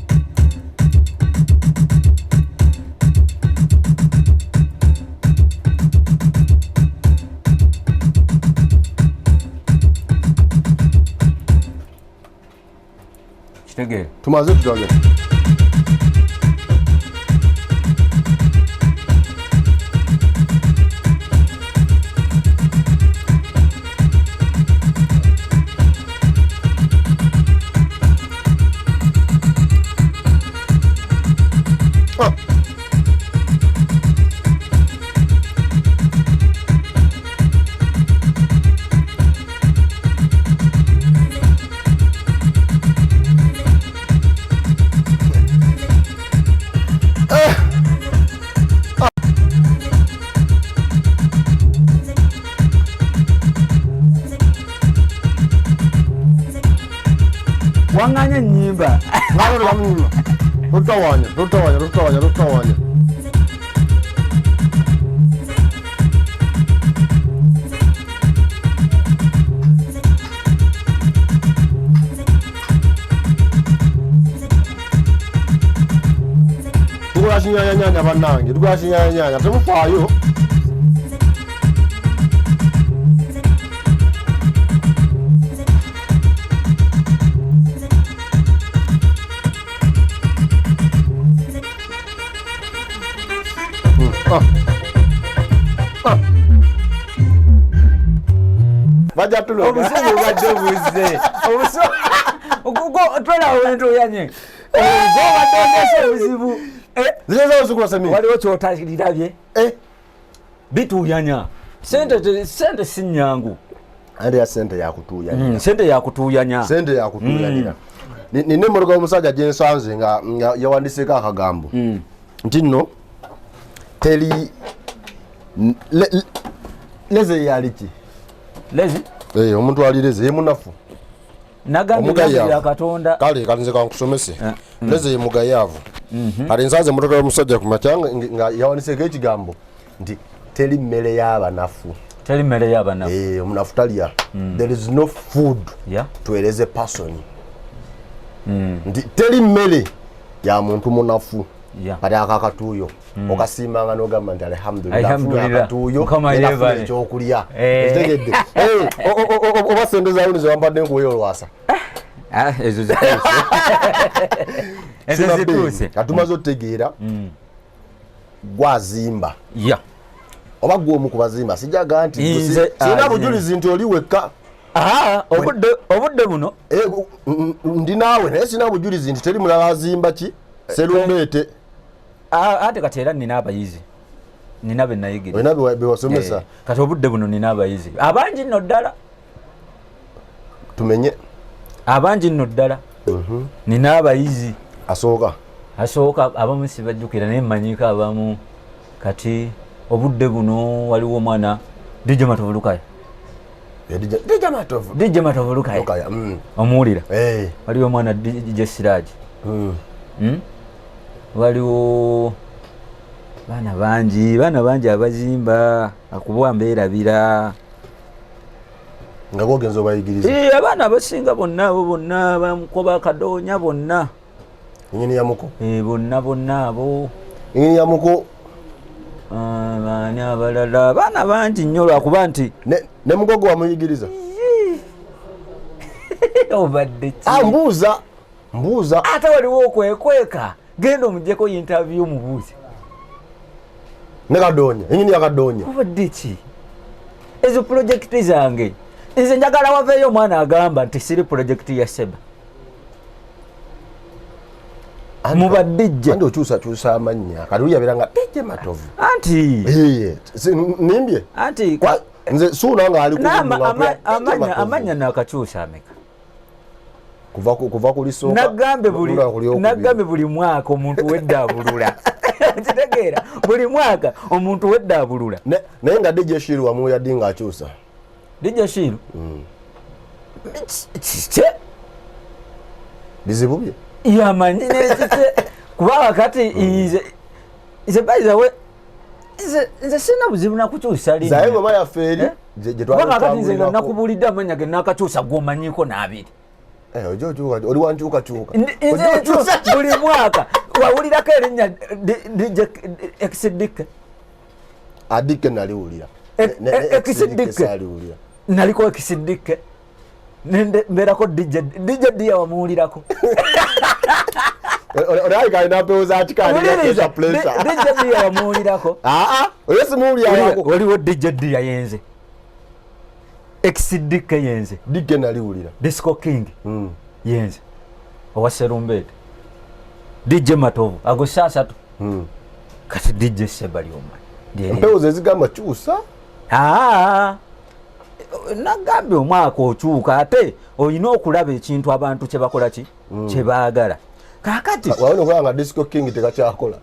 Tegere.
Tumaze tutwage.
Wanganya nyimba.
Ngalo lamu. Rutawanya. Tugashinyanyanya banange, tugashinyanyanya temufayo. Baja tulo.
Obusubu badobuze. Okuko tola wento yanye. Go badonese obuzibu.
Zizo zikula sami.
Waliwo kyotakirabye. Bituyanya. Sente sinyangu.
Andi ya sente ya kutuyanya.
Sente ya kutuyanya.
Sente ya kutuyanya. Nine moroga omusaja jensanze nga yawandiseka akagambo. Ntino teli leze yaliki.
Lezi?
Omuntu alireze yemunafu.
Nagambira Katonda.
Kale kalinze kankusomese. Leze yemugayavu. Kale nsanze motoka omusajja ku makyanga nga yawandiseka ekigambo nti teli mmere y'abanafu.
Teli mmere y'abanafu.
Omunafu talya. There is no food to a person. Nti teli mmere ya muntu munafu. Kati akakatuuyo okasimanga n'ogamba nti alhamdulillah akatuuyo era ekyokulya ekitegedde oba sente zaawuni zewampadde nkuweyo olwasa
ezo zituuse
katumaze otutegeera gwazimba oba gw'omu ku bazimba sijaga nti sirina bujulizi nti oli wekka
obudde buno
ndi naawe naye sirina bujulizi nti teri mulala azimba ki serumbeete
ate kati era nina abayizi nina bennayigira
olina bewasomesa
kati obudde buno nina abayizi abangi nno ddala
tumenye
abangi nno ddala nina abayizi
asooka
abamu sibajjukira naye mmanyika abamu kati obudde buno waliwo omwana DJ Matovulukaya DJ Matovulukaya omuwulira waliwo omwana DJ Siraji waliwo baana bangi abazimba akubwa mbeerabira
nga gogenza obayigiriza
abaana abasinga bonna abo bonna bamukoba akadoonya bonna
engeni yamuko
bonna abo
engeni yamuko
baani abalala baana bangi nnyo lwakuba nti
ne mugogo wamuyigiriza
obadde
mbuuza
ate waliwo okwekweka genda omujjeko interview mubuuzi
ne kadoonya engini yakadoonya
obadde ki ezo projekiti zange nze njagala waveeyo omwana agamba nti siri projekiti ya Seba mubadijja
andi okyusa amannya kati uyabera nga DJ Matovu
anti
nimbye
anti
nze suuna nga ali
amanya nakakyusa ameka
kuva kuli soka
nagambe buli mwaka omuntu weddaabulula kitegeera buli mwaka omuntu weddaabulula
naye nga DJ Shiru wamuyaddi nga akyusa
DJ Shiru kye
bizibu bye
yamanyi nekite kuba wakati nze bayizawe nze sina buzibu nakukyusa lino
zaye ngoma yaffe eri
wakati nze nga nakubulidde amanya ge nakakyusa gomanyiko n'abiri
oli wankyukakyuka
buli mwaka wawulirako erinnya DJ Ekisidike
adike naliwulira
Ekisidike naliko Ekisidike nende mberako DJ dia wamuulirako
Olai kaina peoza atikani ya pressure.
DJ dia wamuulirako.
Oyesi muuli yako.
Waliwo DJ dia yenze. XDK yenze.
Dike naliwulira.
Disco King. Yenze. Owaserumbede. DJ Matovu ago sasatu. Kati DJ Sebali omani.
Mpeoza ezigamba chusa.
Nagambe omwaka okyuka ate olina okulaba ekintu abantu kye bakola ki kye baagala kakati
waona kwanga Disco King tekakyakola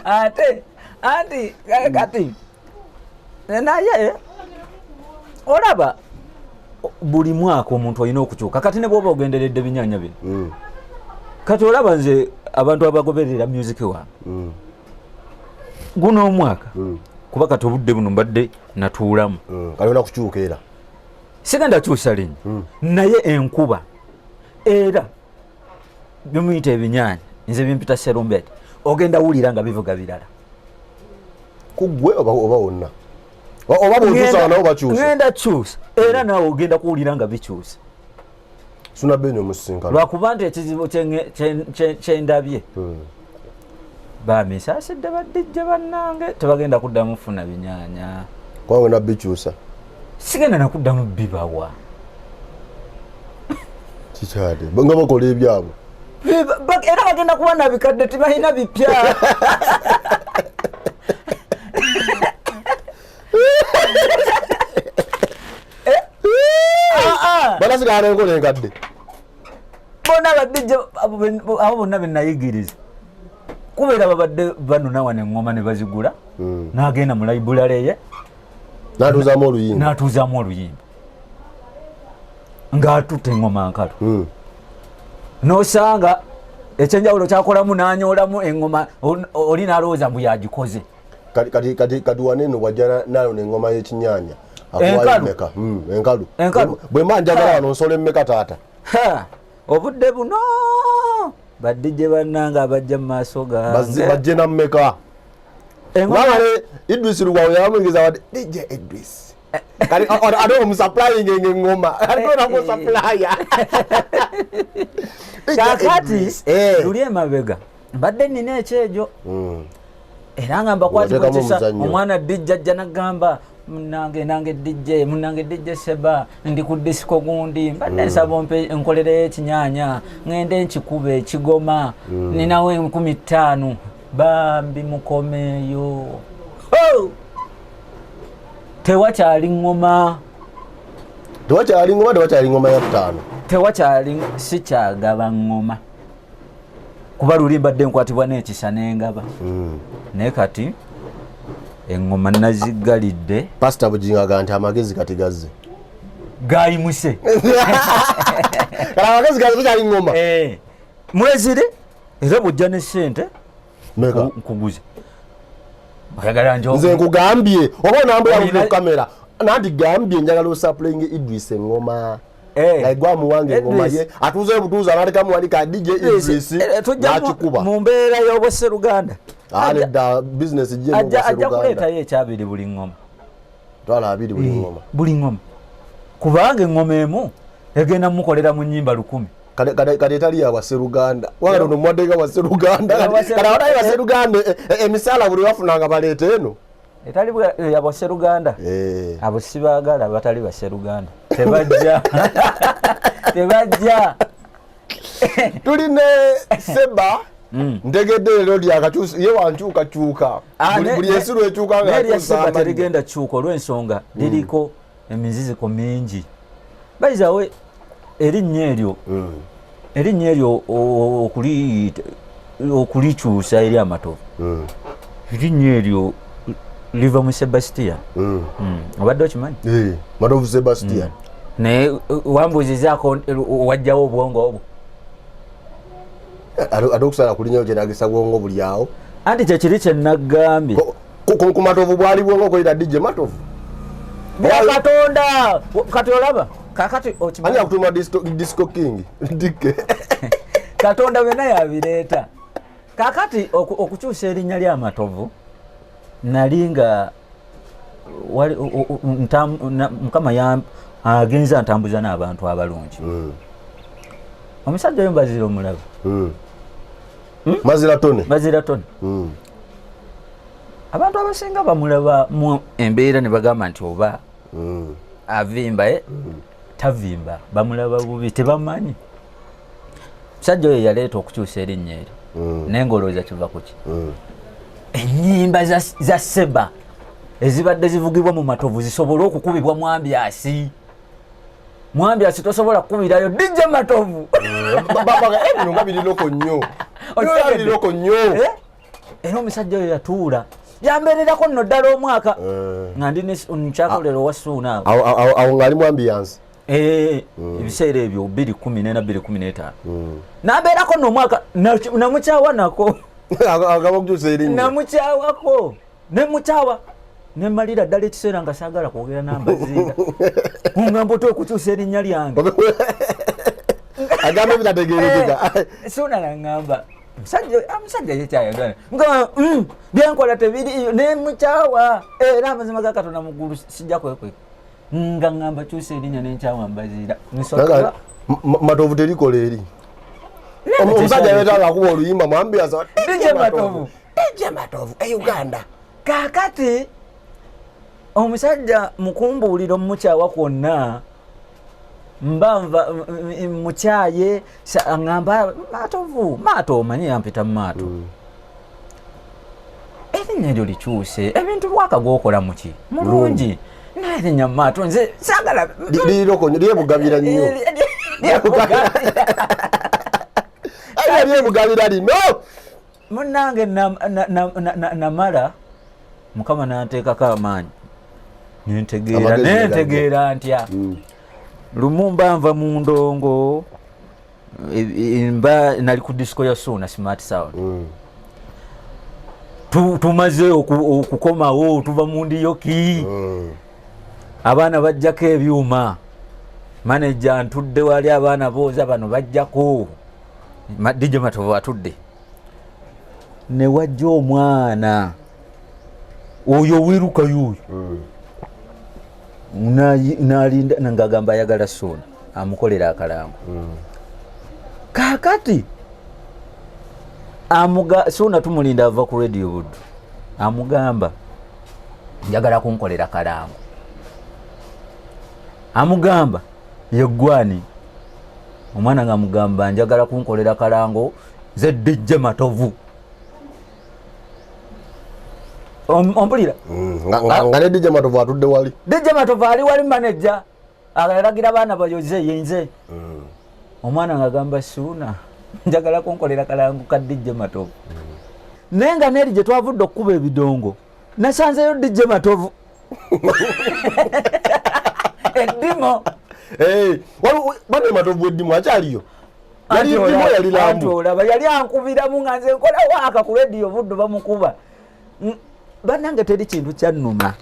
ate kati naye olaba buli mwaka omuntu olina okukyuka kati ne bwoba ogenderedde binyanya bino kati olaba nze abantu abagoberera music wange guno omwaka kuba kati obudde buno mbadde natuulamu
kalina kukyuka era
sigenda kyusa linnya naye enkuba era bimuyita ebinyanya nze bimpita serumbete ogenda wulira nga bivuga birala
kugwe oba wonna oba bw'okyusa nawo bakyusa
ngenda kyusa era nawe ogenda kuwulira nga bikyusa
suna benyo musinkana
lwakuba nti ekizibu kyendabye bamisaasidde badijja bannange tebagenda kuddamu funa binyanya
kwange nabbikyusa
sigenda nakuddamu bibawa
kikyade nga bakola ebyabo
era bagenda kuba nabikadde tibalina bipya
banasigana enkola enkadde
bona badijja abo bonna benayigiriza kubeera babadde banona wano engoma ne bazigula n'agenda mu library ye n'atuuzaamu oluyimba ng'atutte engoma nkalu n'osanga ekyenjawulo kyakolamu n'anyoolamu engoma oli n'alowooza mbu yagikoze
kati waneno wajja nayo n'engoma y'ekinyanya enkalu bwe mba njagala wano nsola emmeka taata
obudde buno badijje bannanga abajja mu maaso gange
bajje na mmeka ngale Idris Rugwawo yamwingiza wadde DJ Idris kali ado omusupplying engoma alikuwa na supplier
kakati luli emabega badde nina ekyejo era nga mbakwatisa omwana DJ ajja nagamba munange DJ Seba ndi ku disco gundi mbadde nsaba enkolere y'ekinyanya ngende nkikube ekigoma ninawe 15 bambi mukomeeyo tewakyali ngoma
ya ttaano
tewakyali sikyagaba ngoma kuba luli mbadde nkwatibwa n'ekisa n'engaba naye kati engoma nazigalidde
pastor bujingaga nti amagezi kati gazze
gayimuse
kala amagezi gazze kyali ngoma
mwezire era bujja ne ssente nkuguze oyagala njo
nze nkugambye oba onambula mu kamera nanti gambye njagala osupplying Idris engoma gwa muwange engoma ye atuze butuza nateka muwandika DJ Idris nakikuba
mu mbeera y'obweseruganda
aleda business je n'obweseruganda
ajja kuleeta ye ekyabiri buli ngoma
twala abiri
buli ngoma kubanga engoma emu egenda mukolera mu nnyimba 10
kade etali ya Waseruganda wanga no mwadega Waseruganda kala wadayi Waseruganda emisala buli wafunanga baleeta eno
etali ya Waseruganda abo sibagala batali Waseruganda tebajja tuline
Seba ndegedde lero lyakakyusa ye wankyuka buli esiru ekyuka nga
Seba terigenda kyuka olw'ensonga liriko emiziziko mingi bayizawe erinnya eryo okulikyusa eri amatovu erinnya eryo liva mu Sebastian obadde okimanyi
matovu Sebastian
naye wambuuzizaako wajjawo obwongo obwo
ate okusala kulinyayo kyenagisa bwongo buli awo
anti kyekiri kyenagambye
ku matovu bwali bwongo okolera DJ matovu
Katonda kati olaba kakati
okimanyi akutuma Disco King dike
Katonda bena yabireeta kakati okukyusa erinnya ly'amatovu nalinga wali mukama agenza ntambuza n'abantu abalungi. Omusajja oyo mbazira omulaba.
Mazira tone.
Abantu abasinga bamulaba mu embeera ne bagamba nti oba avimba tavimba, bamulaba bubi, tebamanyi. Omusajja oyo yaleeta okukyusa erinnya eryo n'engolooza kiva ku ki. Ennyimba za Seba ezibadde zivugibwa mu matovu zisobole okukubibwa Mwambyasi. Mwambyasi tosobola kukubirayo DJ Matovu.
Bino nga biriroko nnyo. Biriroko nnyo.
Era omusajja oyo yatuula yambeererako nno ddala omwaka nga ndi nkyakolera owa Suuna
awo ng'ali mu ambiyansi.
Ebiseera ebyo 2014 na 2015 n'abeerako nno omwaka namukyawa nako
agaba okukyusa erinnya
namukyawako nemukyawa nemalira ddala ekiseera nga saagala kwogera n'ambaziira ongamba otya okukyusa erinnya lyange
agamba ebitategeerekeka.
Suuna naŋŋamba omusajja yekyayagala nga byenkola tebiriyo nemukyawa era amazima ga Katonda mu ggulu sijja kwekweka nga ŋŋamba kyusa erinnya nenkyawa mbaziira
Matovu terikola eri. Omusajja yetaaga akuba oluyimba Mwambyasi
DJ Matovu.
DJ Matovu Uganda.
Kaakati omusajja mukumbuulira omukyawa kwonna mbanva mukyaye ngamba Matovu maato omanyi yampita mu maato. Erinnya eryo likyuse ebintu bwaka gwokola muki mulungi n'erinnya mu maato nze saagala
lyebugabira nnyo. Lyebugabira lino
munnange namala Mukama n'anteekako amaanyi nentegeera ntya lumu mbanva mu ndongo mba nali ku disco ya Suuna Smart Sound. Tumaze okukomawo tuva mu ndiyoki abaana bajjako ebyuma manager ntudde wali abaana booza bano bajjako DJ Matovu atudde ne wajja omwana oyo wiruka yuyo nalinda ngagamba ayagala Suuna amukolera akalango. Kaakati Suuna tumulinda ava ku radio Buddu amugamba njagala kunkolera kalango. Amugamba yeggwani omwana nga mugamba njagala kunkolera kalango ze DJ Matovu. Ompulira
nga ne DJ Matovu atudde wali.
DJ Matovu ali wali manager agalagira abaana bayoze yenze. Omwana nga gamba Suuna njagala kunkolera kalango ka DJ Matovu. Nenga neri gye twavudde okukuba ebidongo nasanzeyo DJ Matovu. Eddimo
bane Matovu eddimu akyaliyo.
Yali ankubiramu nga nze nkola waaka ku radio Buddu bamukuba. Bannange teri kintu kyannuma.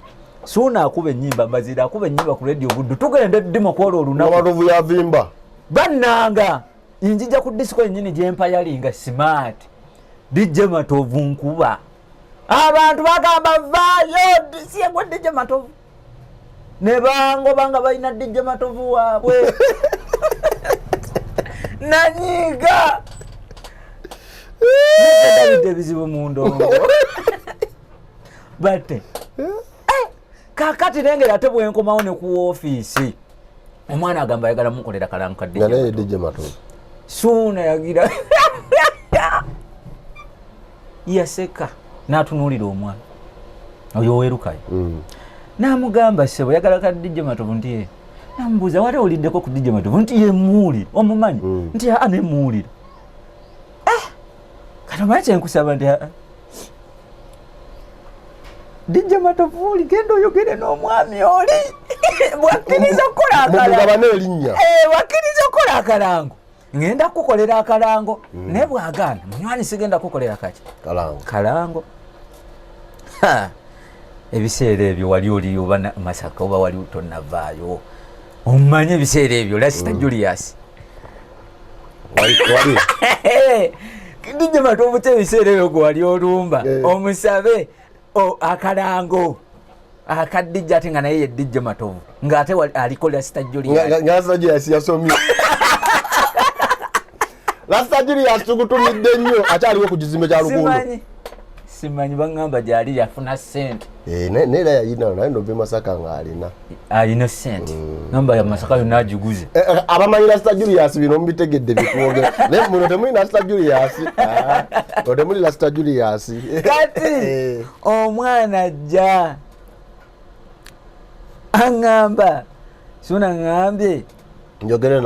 Suuna akuba ennyimba Mbazira akuba ennyimba ku radio Buddu tugenda eddimo kwola olunaku.
Matovu yavimba.
Bannanga injija ku disco ennyini gyempayalinga Smart DJ Matovu nkuba. Abantu bagamba vaayo siye gwe DJ Matovu. Ne banga balina DJ Matovu waabwe. Nanyiga. Nabidde bizibu mu ndongo. Bate. Kaakati nengera ate bwenkomawo ne ku ofiisi. Omwana agamba ayagala mukolera kalango ka
DJ Matovu.
Suuna yagira. Yaseka n'atunuulira omwana. Oyo weerukayo. Namugamba Sebo yagala ka DJ Matovu nti namubuuza wali oliddeko ku DJ Matovu nti ye muuli omumanyi nti ne muulira. Katomanyi kyenkusaba nti DJ Matovu oli genda oyogere n'omwami oli bwakkiriza okukola akalango bwakkiriza okukola akalango ngenda kukolera akalango naye bwagaana munywanyi sigenda kukolera kaki kalango. Ebiseera ebyo wali oli oba Masaka oba wali tonnavaayo omanye ebiseera ebyo Lasita Julius DJ Matovu ebiseera ebyo gwe wali olumba omusabe akalango akadijja ate nga naye yedijja matovu ng'ate alikolera Sita Julius
nga Sita Julius yasomye Sita Julius tukutumidde nnyo akyaliwo ku kizimbe kya Lukundo
simanyi baŋŋamba gyali yafuna ssente
neera yayina naye nove Masaka ng'alina
alina ssente ŋŋamba ya Masaka yonna agiguze
abamanyira Sita Julius bino mubitegedde bikwogera naye muno temulina Sita Julius temulina Sita Julius
kati omwana ajja aŋŋamba Suna ŋŋambye njogere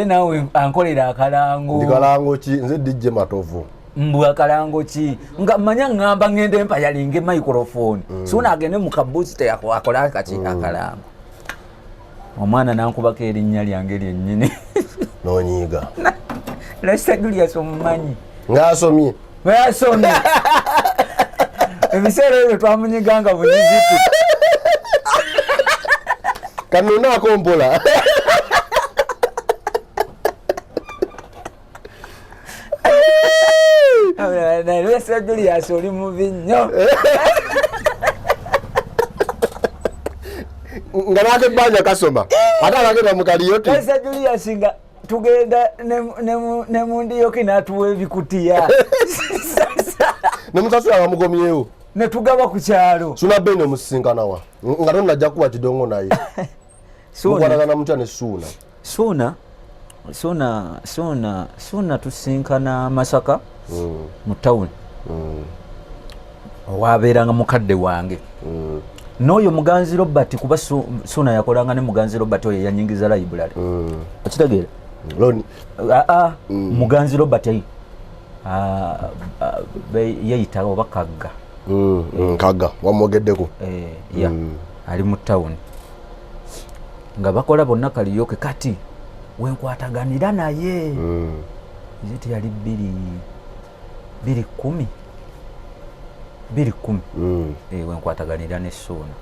naawe ankolera akalango
ndi kalango ki nze dijje matovu
mbu akalango ki nga manya ŋŋamba ŋŋende empa yalinga microphone Suna agende mu kabuusi akola akalango omwana nankubako erinnya lyange lyennyini
nonyiiga
Sita Julius omumanyi
ng'asomye
ebiseera ebyo twamunyiganga bunyiziti
kanonaako mpola
naye Sita Julius oli mubi nnyo
nga nakebanja kasoma ate abagenda mu kaliyoti
Sita Julius nga tugenda ne mundiyoki n'atuwa ebikutiya
nemusasula nga mugomyewo
ne tugaba ku kyalo
Suna bene omusisinkanawa nga tonajja kuba kidongo naye mukwatagana mutya ne Suna tusinkana Masaka mu tawuni owabeeranga mukadde wange n'oyo Muganzi Robert kuba Suna yakolanga ne Muganzi Robert oyo yanyingiza library okitegeera Muganzi Robert yeyita oba Kagga wamwogeddeko ali mu tawuni nga bakola bonna kaliyoke kati wenkwataganira naye ziti yali 2010 wenkwataganira ne Suna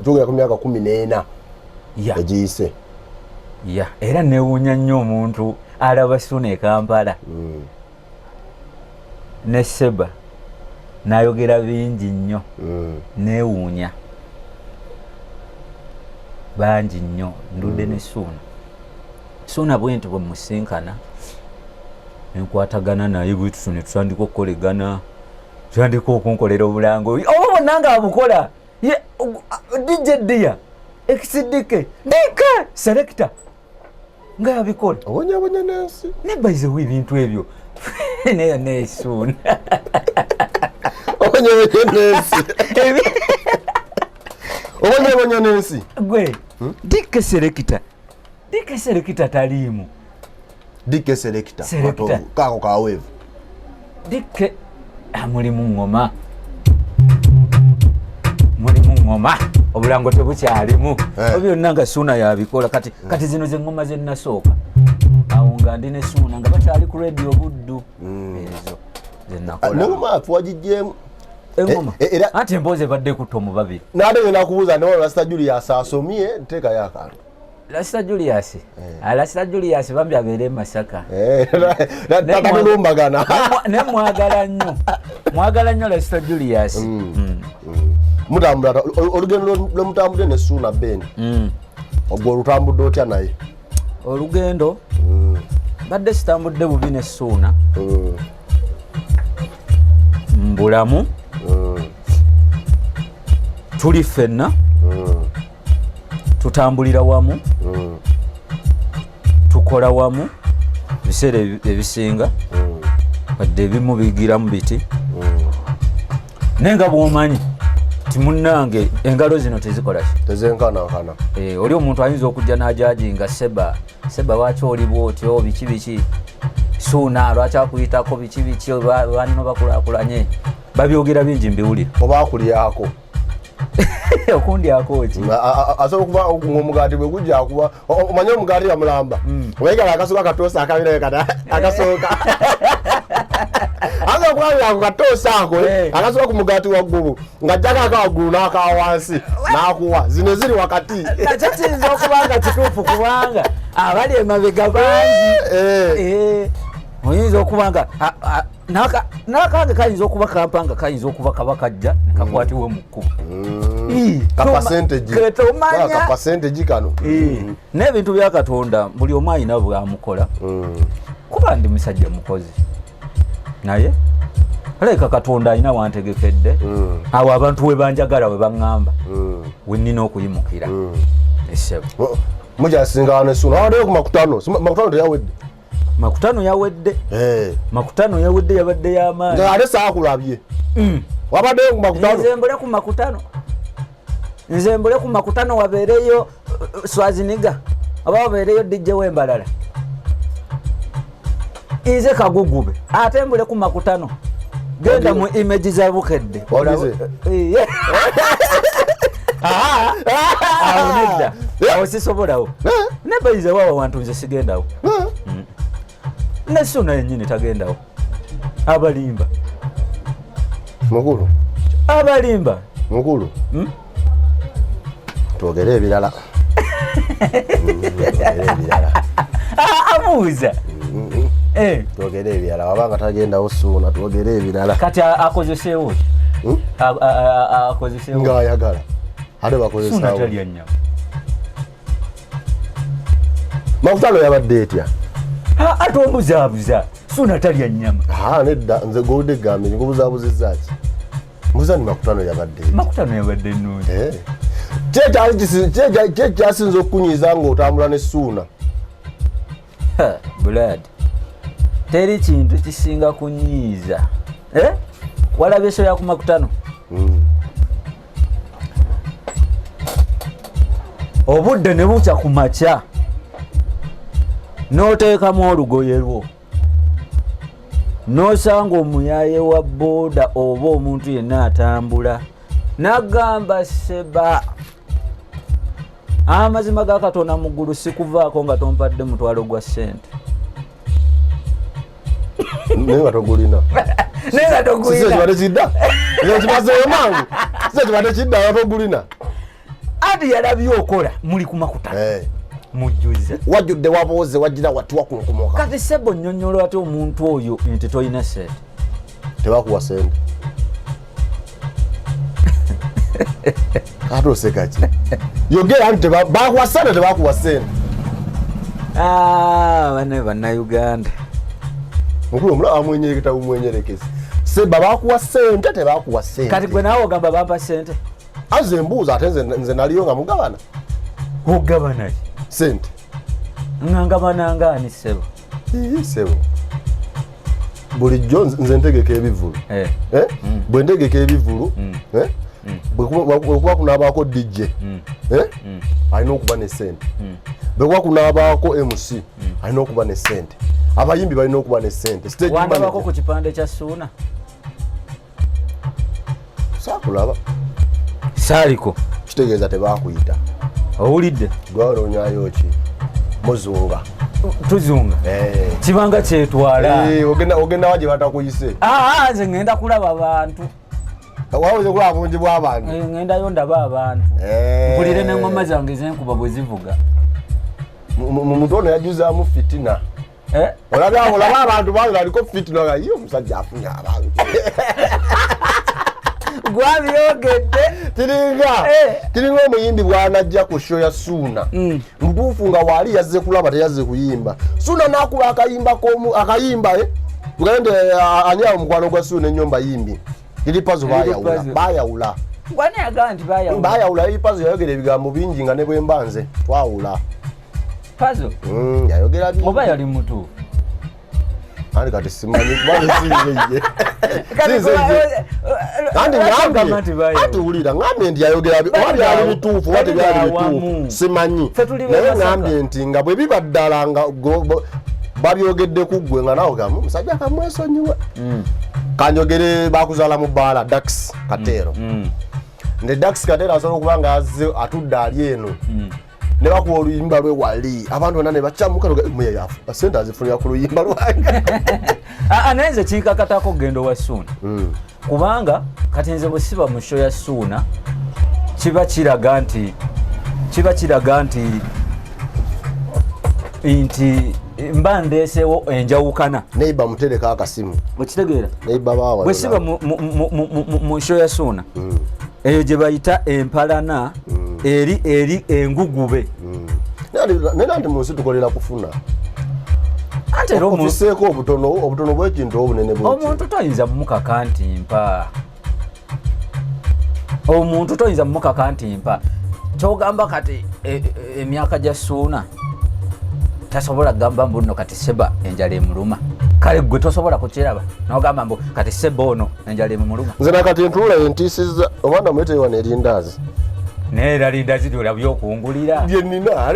tugera ku myaka 14 egiyise
era newuunya nnyo omuntu alaba Suna e Kampala ne Seba n'ayogera bingi nnyo newuunya bangi nnyo ndudde ne Suna bwenti bwe musinkana enkwatagana naye bwitu ne tutandika okukolegana tutandika okunkolera obulango oba bonna nga abukola DJ Dia ekisidike dika selector nga yabikola
obonyabonya n'ensi
nebaizewo ebintu ebyo neyo ne Suna
obonyabonya n'ensi
gwe dike selector taliimu
dike selector kako kaweevu
dike mulimu ngoma obulango tebukyalimu byonna nga Suna yabikola kati zino ze ngoma ze nasooka awo nga ndi ne Suna nga bakyali ku radio buddu ezo zenakola
nengoma atwagijjemu
engoma ate emboze badde kutomu babiri
nade ngenda kubuuza ne Sita Julius asomye nteeka yakantu
Sita Julius Sita Julius bambi abeere Masaka
nakatulumbagana
ne mwagala nnyo Sita Julius
mutambula olugendo lwemutambudde ne Suna Ben ogwo olutambudde otya naye
olugendo badde sitambudde bubi ne Suna mbulamu tuli ffenna tutambulira wamu tukola wamu biseera ebisinga wadde ebimu bigiramu biti naye nga bw'omanyi ti munnange engalo zino tezikola
tezenkanankana
oli omuntu ayinza okujja n'ajajinga Seba lwaki oli bwotyo biki Suna lwaki akuyitako biki banno bakulaakulanye babyogera bingi mbiwulira
oba akulyako
okundyako ki
asobola okuba ng'omugaati bwe gujja akuba omanye omugaati yamulamba obaigala akasooka katoosa akabirayo kata akasooka anga okwabira ako katoosa ako akasooka ku mugaati waggulu ng'ajjako akawaggulu n'akawansi n'akuwa zino ziri wakati
nakyo kiyinza okuba nga kituufu kubanga abali emabega bangi oyinza okubanga nakange kayinza okuba kampanga kayinza okuba kabakajja nekakwatibwe mu kkubo
kapasenteji kano
n'ebintu bya Katonda buli omu alina bwamukola kuba ndi musajja mukozi naye aleka Katonda alina wantegekedde awo abantu we banjagala we baŋŋamba we nnina okuyimukira essebo
mujasinga wano essuuna awaddeyo ku makutano teyawedde
makutano yawedde yabadde y'amaanyi
ate saakulabye wabaddeyo ku makutano
nze mbule ku makutano wabeereyo Swaziniga oba wabeereyo DJ w'embalala nze Kagugube ate mbule ku makutano genda mu image za Bukedde awo nedda awo sisobolawo nebayize waawo wantu nze sigendawo nessuuna yennyini tagendawo abalimba
mukulu twogere ebirala
amuuza
twogere ebirala wabanga tagendawo ssuuna twogere ebirala
kati akozeseewo
ngaayagala ate bakozesawo
talya nnyama
makutano yabadde etya
ate omuzaabuza ssuuna talya nnyama
nedda nze gowudde gambe ngobuzaabuzizaaki mbuza ni makutano yabadde
ennungi
kyekyasinza okukunyiiza ng'otambula n'essuuna
bulad teri kintu kisinga kunyiiza walabye so yaku makutano obudde ne bukya ku makya n'oteekamu olugoye lwo n'osanga omuyaye wa booda oba omuntu yenna atambula n'agamba seba amazima ga Katonda mu ggulu sikuvaako nga tompadde mutwalo gwa ssente
naye nga togulina kibadde kidda kimazeeyo mangu kibadde kidda nga togulina
ati yalabye okola muli ku makutano mujjuze
wajjudde wabooze wajjira watuwa kunkumoka
kati sebo nnyonnyola ate omuntu oyo nti tolina sente
tebakuwa sente ate osekaki yogera nti bakuwa sente tebakuwa sente
bane bannayuganda
mukulu omulaba amwenyereketa bumwenyerekezi seba bakuwa sente tebakuwa sente
kati gwe naawe ogamba bampa sente
aze embuuza ate nze naliyo nga mugabana
ogabana
sente
ngangabanangaani sebo
sebo bulijjo nze ntegeka ebivulu bwe ntegeka ebivulu bwekuba kunaabaako DJ alina okuba ne sente bwekuba kunaabaako MC alina okuba ne sente abayimbi balina okuba ne sente
wandabako ku kipande kya ssuuna
saakulaba
saaliko
kitegeeza tebakuyita
owulidde
gwalonyayo ki muzunga
tuzunga kibanga kyetwala
ogenda wa gye batakuyise
nze ngenda kulaba abantu
wabuze kulaba bungi bw'abantu
ngendayo ndaba abantu mpulire n'engoma zange zenkuba bwe zivuga
muntu ono yajuzaamu fitina olaba abantu bange aliko fitina nga ye omusajja afunye abantu
gwabyogedde
tiringa omuyimbi bwanajja ku show ya Ssuuna mutuufu nga waali yazze kulaba teyazze kuyimba Ssuuna nakuba akayimba tugende ani awo mukwano gwa Ssuuna ennyomba yimbi iri pazo bayawula iri pazo yayogera ebigambo bingi nga ne bwembanze twawula
pazo
yayogera bingi
oba yali mutuufu
andi kati simanyi kubanga ati wulira ngambye nti yayogera oba byali bituufu oba tebyali bituufu simanyi naye ngambye nti nga bwe biba ddala nga babyogedde ku ggwe nga nawe gamu musajja kamwesonyiwe kanjogere bakuzaala mu bbaala Dax Katero nde Dax Katero asobola okuba nga azze atudde ali eno ne bakuwa oluyimba lwe wali abantu bonna ne bakyamuka muyayafu sente azifunira ku luyimba lwange
naye nze kinkakatako kugenda owa Ssuuna kubanga kati nze bwe siba mu show ya Ssuuna kiba kiraga nti mba ndeesewo enjawukana
neiba mutereka akasimu
okitegeera
neiba bawa
bwe siba mu show ya Suuna eyo gye bayita empalana eri engugube
nandi munsi tukolera kufuna
ate
omuseeko obutono bw'ekintu obunene bw'eki
omuntu toyinza mumukaka ntimpa omuntu toyinza mumukaka ntimpa kyogamba kati emyaka gya Suuna tasobola kugamba mbu nno kati seba enjala emuluma kale gwe tosobola kukiraba nogamba mbu kati seba ono enjala emuluma
nze nakati ntuula entiisiza omwana mweteewa n'erindaazi
neera lindazi lyola byokungulira
byenina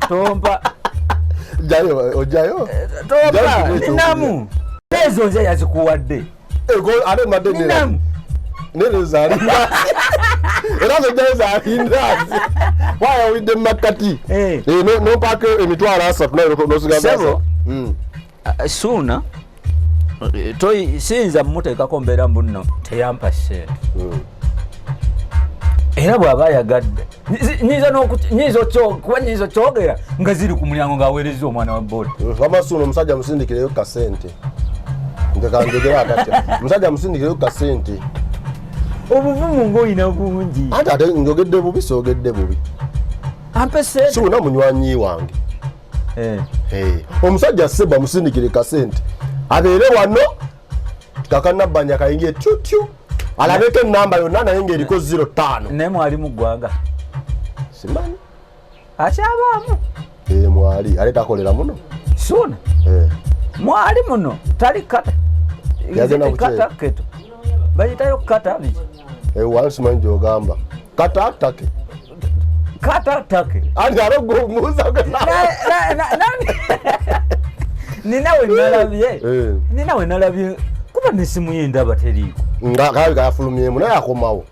tompa
ojayo
tompa ninamu ezo nze yazikuwadde
ate madde nene zalinda era zojayo zalindazi wayawulidde mumakkati nompaako emitwalo 3 nayo nosigaza
Suuna siyinza mumuteekako mbeera mbu nno teyampa ssente era bw'aba ayagadde kuba nyinza okyogera nga ziri ku mulyango ng'aweereza omwana wa boda
Suuna omusajja musindikireyo kasente ntekanjogera atatya omusajja musindikireyo kasente
obuvumu ng'olina bungi
ate njogedde bubi soogedde bubi
ampe sente
Suuna munywanyi wange omusajja seba musindikire kasente abeere wano kakanabbanja kayingie tyutyu alabeko enamba yonna naye ng'eriko 05
naye mwali mu ggwanga
simanyi
akyabaamu
mwali ate takolera muno
Suuna mwali muno tali kata kata keto bayitayo kata biki
wali simanyi gyogamba kata take andi alogomuuza
ninawe nalabye kuba nesimu yendaba teriiko
kabi kayafulumyemu naye akomawo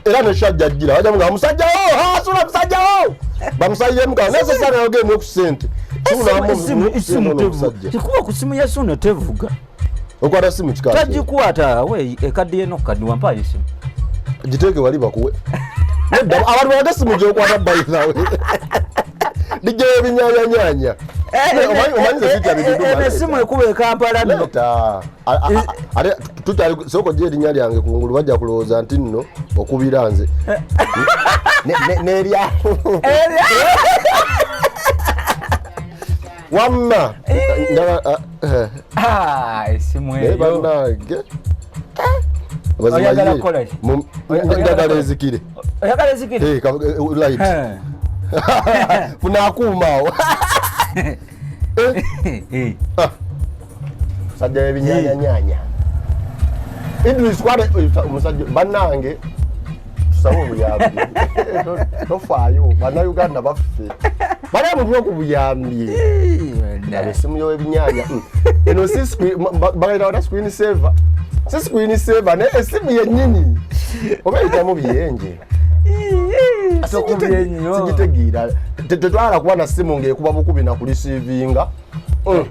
era neshajja jjira wajamu nga musajjawo Suuna musajjawo bamusayiryemu kaa nesesana yogemu ku sente
tekuba ku simu ya Suuna tevuga
okwata simu kika
tagikwata we ekaddiye nokukaddiwa mpayo esimu
giteeke wali bakuwe abantu balage simu gyokwata bayinawe dijja ebinyanyanyanya
esimu ekuba ekampala nno
ate tukyali soko gye erinnya lyange kungulu bajja kulowooza nti nno okubira nze nerya wamma
esimu eyo
bannange njagala ezikire light funa akuumaawo musajja w'ebinyanyanyanya Idris kwate musajja bannange tusabe obuyambi tofaayo bannayuganda baffe bali amuntu okubuyambi esimu y'ebinyanya eno bagayita wata screen saver si screen saver naye esimu yennyini oba eyitamu biyenje sigitegiira tetwala kuba na simu ng'ekuba bukubi na kulisiivinga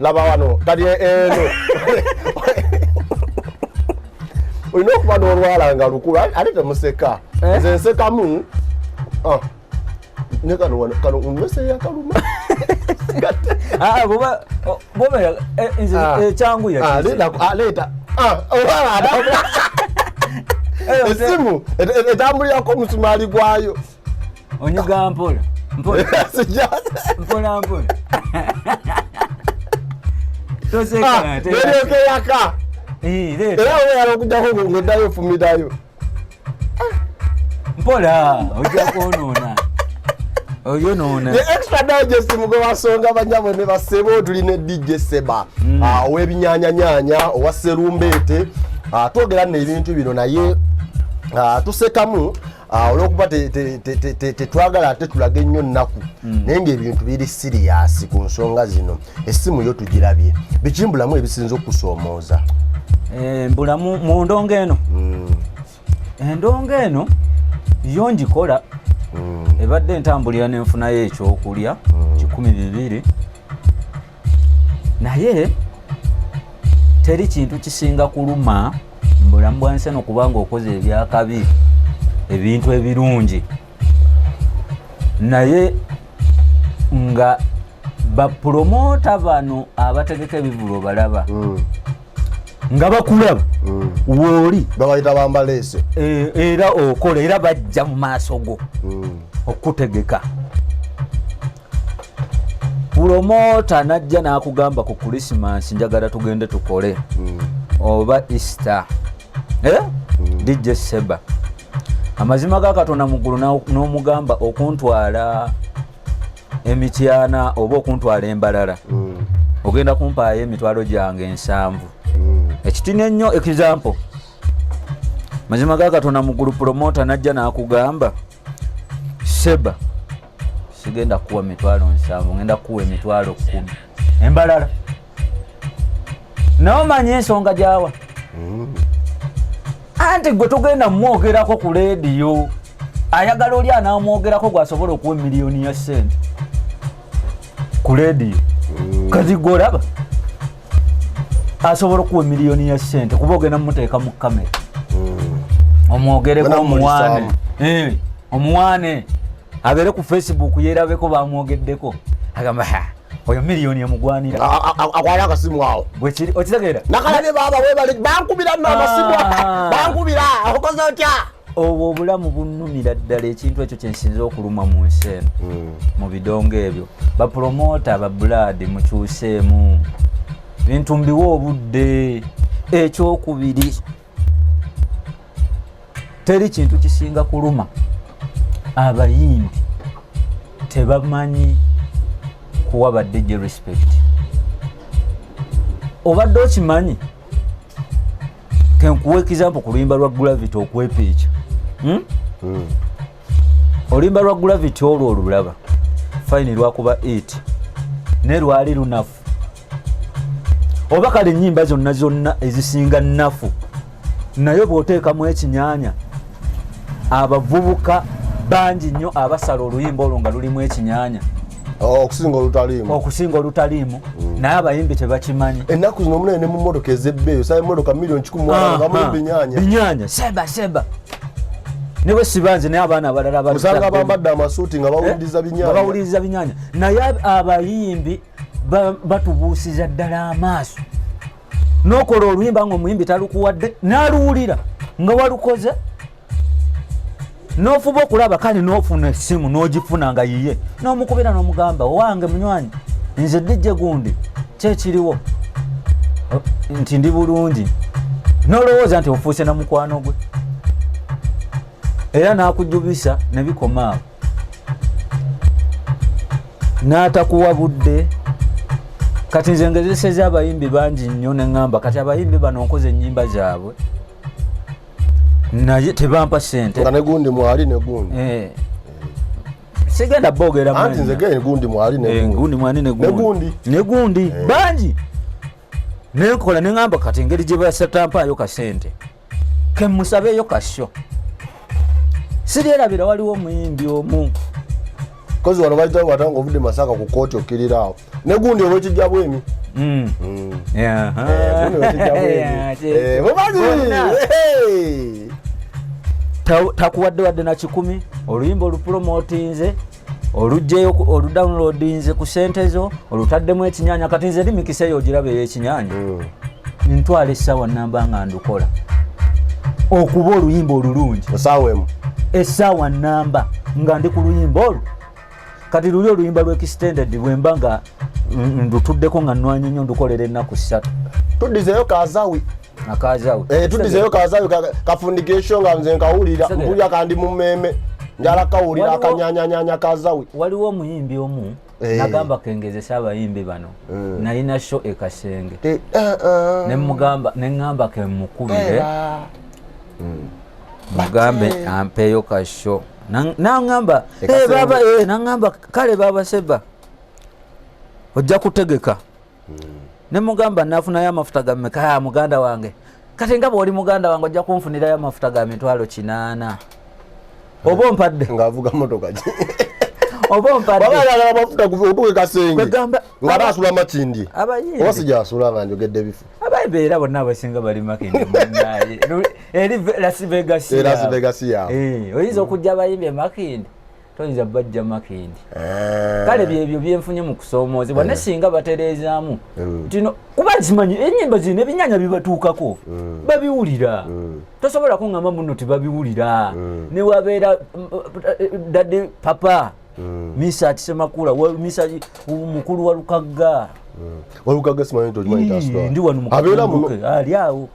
laba wano kali eno olina okuba n'olwala nga lukulu ate temuseka nze nsekamu ne kano mmeseya kaluma
ekyangu
leeta esimu etambulirako omusumaali gwayo
onyiga mpola
neryokeyaka era oyala okujjako ng'oddayo ofumirayo
mpola ojja kwonoona oyonoona
extra digest mugwe wasonga banyabo ne basebo tulina DJ Seba ow'ebinyanyanyanya owa Serumbeete twogera n'ebintu bino naye tusekamu olw'okuba tetwagala ate tulage nnyo nnaku naye ng'ebintu biri siriyasi ku nsonga zino essimu yo tugirabye bikimbulamu ebisinza okusoomooza
mbulamu mu ndongo eno endongo eno yo ngikola ebadde entambulira n'enfunayo ekyokulya 12 naye teri kintu kisinga kuluma mbulamu bwansi eno kubanga okoze ebyakabi ebintu ebirungi naye nga bapromota bano abategeka ebivulo balaba nga bakulaba wooli
babayita bambalese
era okola era bajja mu maaso go okutegeka. Promota najja n'akugamba ku Christmas njagala tugende tukole oba Easter DJ Seba amazima ga Katonda muggulu n'omugamba okuntwala emityana oba okuntwala embalala ogenda kumpaayo emitwalo gyange 7 ekitine nnyo example mazima ga Katonda muggulu promota najja n'akugamba Seba sigenda kuwa mitwalo 7 ngenda kuwa emitwalo 10 embalala nawo manye ensonga gyawa anti gwe tugenda mwogerako ku leediyo ayagala oli anaamwogerako gwasobola okuwa miliyoni ya sente ku leediyo kati golaba asobola okuwa miliyoni ya sente kuba ogenda mumuteeka mu kamera omwogereko omuwaane abere ku Facebook yerabeko bamwogeddeko agamba oyo miliyoni yamugwanira
akwala akasimu awo
bwekiri okitegeera
nakalabe baba webali bankubira n'amasimu bankubira okoze otya
obwo obulamu bunnumira ddala ekintu ekyo kyensinza okuluma mu nsi eno mu bidongo ebyo bapromota babuladi mukyuseemu bintu mbiwa obudde. Ekyokubiri teri kintu kisinga kuluma abayimbi tebamanyi kuwa badde respect. Obadde okimanyi kenkuwa example ku luyimba lwa Gravity okwepiica oluyimba lwa Gravity olwo olulaba fine lwakuba 8 ne lwali lunafu oba kale ennyimba zonna ezisinga nnafu naye bw'oteekamu ekinyanya abavubuka bangi nnyo abasala oluyimba olwo nga lulimu ekinyanya okusinga olutaliimu naye abayimbi tebakimanyi.
Ennaku zino munene mu mmotoka ezebbeeyo saa emmotoka miliyoni 10 nga mulimba
binyanya seba ne bwe sibanze naye abaana abalala
usanga bambadde amasuuti nga bawuliriza
binyanya naye abayimbi batubuusiza ddala amaaso n'okola oluyimba ng'omuyimbi talukuwadde n'aluwulira nga walukoze n'ofuba okulaba kale n'ofuna essimu n'ogifuna nga yiye n'omukubira n'omugamba owange munywanyi nze dijje gundi kyekiriwo nti ndi bulungi n'olowooza nti ofuuse na mukwano gwe era n'akujjubisa ne bikoma awo n'atakuwa budde. Kati nze ngezeseza abayimbi bangi nnyo ne ŋŋamba kati abayimbi bano nkoze ennyimba zaabwe naye tebampa sente
nga negundi mwali negundi
sigenda boogera
anti nze gee gundi mwali
negundi bangi nenkola ne ŋŋamba kati engeri gye basatampaayo kasente kemusabeeyo kasho siryerabira waliwo omuyimbi omu
kozi wano bayita watanga ovudde Masaka ku kooti okkirira awo negundi olwekijja bwemi
takuwadde wadde na 10 oluyimba olupromotinze olugjeyo oludownloadinze ku sente zo olutaddemu ekinyanya kati nze eri mikiseyo ogirabe ekinyanya ntwala essaawa namba nga ndukola okuba oluyimba olulungi essaawa namba nga ndi ku luyimba olwo kati luli oluyimba lw'extended bwemba nga ndutuddeko nga nnwanyi nnyo ndukolera ennaku 3
tuddizeyo kazawi tuddizeyo kazawi kafundikesho nga nze nkawulira mpulya kandi mu mmeme njala kawulira akanyanyanyanya kazawi.
Waliwo omuyimbi omu nagamba kengezesa abayimbi bano nalina show ekasenge neŋŋamba kemukubire mugambe ampeeyo kasho naŋŋamba baba naŋŋamba kale baba Seba ojja kutegeka ne mugamba nafunayo amafuta gammeka muganda wange kati nga bw'oli muganda wange ojja kunfunirayo amafuta ga mitwalo 8 oba ompadde
ng'avuga motoka gye
oba ompadde
baba amafuta kutuke kasenge nga baasula makindi oba sijasula nga njogedde ebifu
abayimbi era bonna abasinga bali makindi munnaye eri Las Vegas
yawe
oyinza okujja abayimbi makindi toyinza bajja makindi kale byebyo byenfunye mu kusoomozebwa ne singa batereezaamu tino kuba zimanyi ennyimba zino ebinyanya bibatuukako babiwulira tosobola kuŋŋamba muno tebabiwulira ne wabeera dadde papa misa atisemakula misa mukulu wa Lukagga
Walukagga simanyi tojimanyi
ndi wano mukabuke ali awo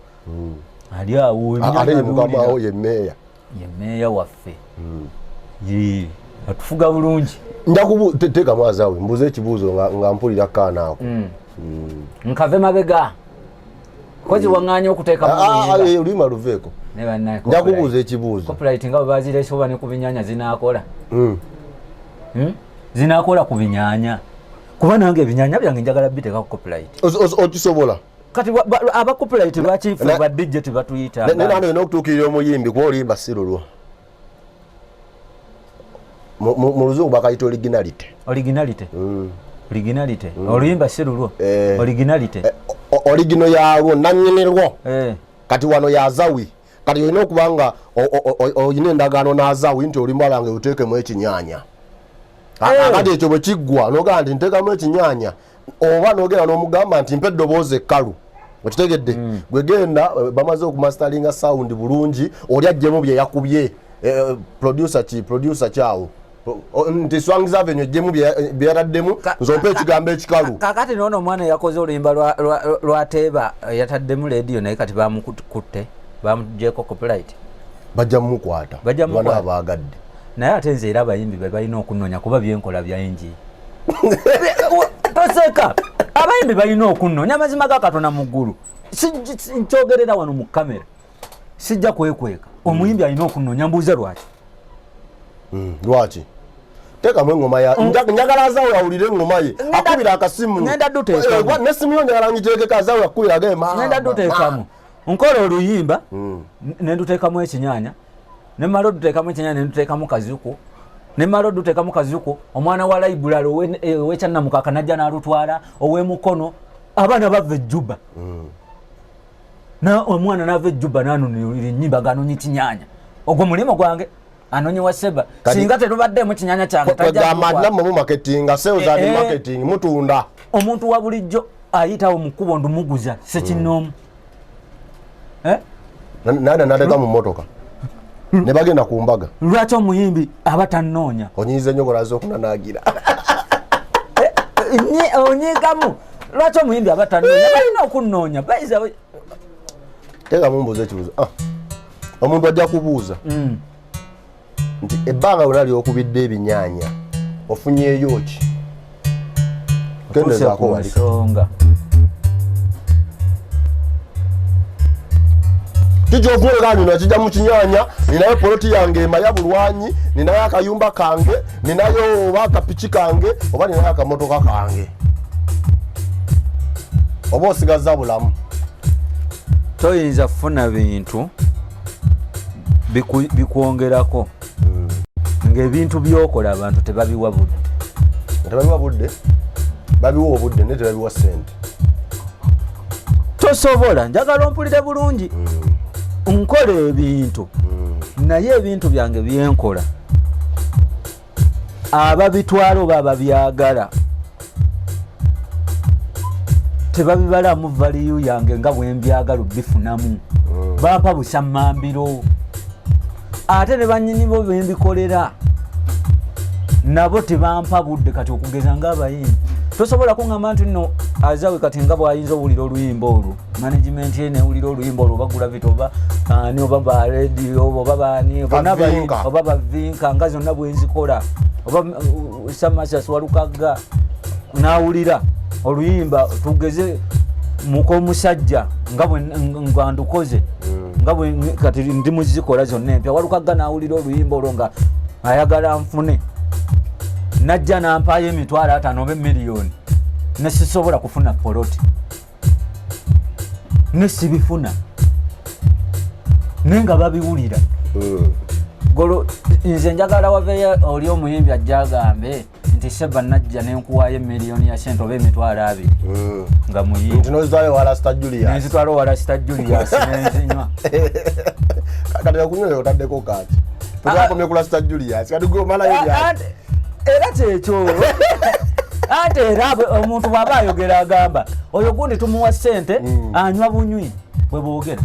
mukamawo ye meeya waffe
atufuga bulungi
teka mwazaawe mbuze ekibuuzo nga mpulira kaana ako
nkave mabega kozi waŋŋaanya okuteekamu
oluyima luveeko njakubuuza ekibuuzo
copyright nga bwe bazireese oba ne ku binyanya zinaakola zinaakola ku binyanya kuba nange ebinyanya byange njagala biteeka ku copyright
okisobola
kati aba copyright lwakiife ba DJ tebatuyita
nano n'okutuukirira omuyimbi kuba oluyimba si lulwo mu luzungu bakayita originality oluyimba si lulwo origino yalwo nannyinirwo kati wano yazawi kati olina okuba nga olina endagaano n'azawi nti olimala nga oteekemu ekinyanya akati ekyo bwe kiggwa n'ogamba nti nteekamu ekinyanya oba n'ogenda n'omugamba nti mpa eddoboozi ekkalu okitegedde gwegenda bamaze okumasitalinga sound bulungi oli ajjemu bye yakubye producer kyawo nti Swangz Avenue ejjemu bye yataddemu nzompa ekigambo ekikalu
kakati noono omwana yakoze oluyimba lwateeba yataddemu leediyo naye kati bamukutte bamugyeko copyright
bajja mumukwata bana abaagadde
naye ate nze era abayimbi be balina okunoonya kuba byenkola byangi toseka abayimbi balina okunoonya amazima ga Katonda mu ggulu nkyogerera wano mu kamera sijja kwekweka omuyimbi alina okunoonya mbuuze
lwaki teekamu engoma njagala azaawe awulire engoma ye akubira akasimu nesimu yo njagala ngiteekeko azaawe akubira
ngenda duteekamu nkola oluyimba nenduteekamu ekinyanya nemala oduteekamu ekinyanya nenduteekamu kazuku nemala oduteekamu kazuku omwana wa laibulali ow'ekyannamukaka najja n'alutwala ow'emukono abaana bava ejjuba omwana n'ava ejjuba n'anonera ennyimba g'anoonya ekinyanya ogwo mulimo gwange anonyi wa seba singa terubaddemu kinyanya kyange
tajjamu marketing sales and marketing mutunda
omuntu wa bulijjo ayitawo mu kkubo ndumuguza sekinnoomu
nada nadeka mu motoka ne bagenda ku mbaga
lwaki omuyimbi aba tannoonya
onyiiza enyogola z'okunanaagira
onyiigamu lwaki omuyimbi aba tannoonya balina okunnoonya bayiza
teekamu mbuuza ekibuuzo omuntu ajja kubuuza nti ebbanga bwe lali okubidde ebinyanya ofunyeeyo ki kendezaako
walika
kijoofuuleka nino akijja mu kinyanya ninayo poloti yange emaya bulwanyi ninayo akayumba kange ninayo oba akapiki kange oba ninayo akamotoka kange oba osigaza bulamu
toyinza kufuna bintu bikwongerako ng'ebintu byokola abantu tebabiwa budde babiwa obudde naye tebabiwa ssente tosobola njagala ompulire bulungi nkola ebintu naye ebintu byange byenkola ababitwala oba ababyagala tebabibalamu valiyu yange nga bwembyagala bifunamu bampa busammambiro ate ne bannyini bo bembikolera nabo tebampa budde kati okugeza ng'abayimbi tosobola kuŋŋamba nti nno azaawe kati nga bw'ayinza owulira oluyimba olwo management ye newulira oluyimba olwo bagula bit oba ani oba baredio oba bani oba bavinka nga zonna bwenzikola oba samasas walukagga n'awulira oluyimba tugeze mukomusajja nga ndukoze nga bwe kati ndi muzikola zonna empya walukagga n'awulira oluyimba olwo nga ayagala nfune najja nampaayo emitwalo 5 oba miliyoni nesisobola kufuna poloti nesibifuna naye nga babiwulira golo nze njagala waveeyo oli omuyimbi ajja agambe nti seba najja nenkuwaayo miliyoni ya sente oba emitwalo 2 nga muyimbi
nozitwala wala Star Julius
nenzitwala wala Star Julius nenzinywa
kati okunywa otaddeko kati Twakomye kula Star Julius kati go mala ya
era kyekyo ate era omuntu bw'aba ayogera agamba oyo gundi tumuwa ssente anywa bunywi bwe boogera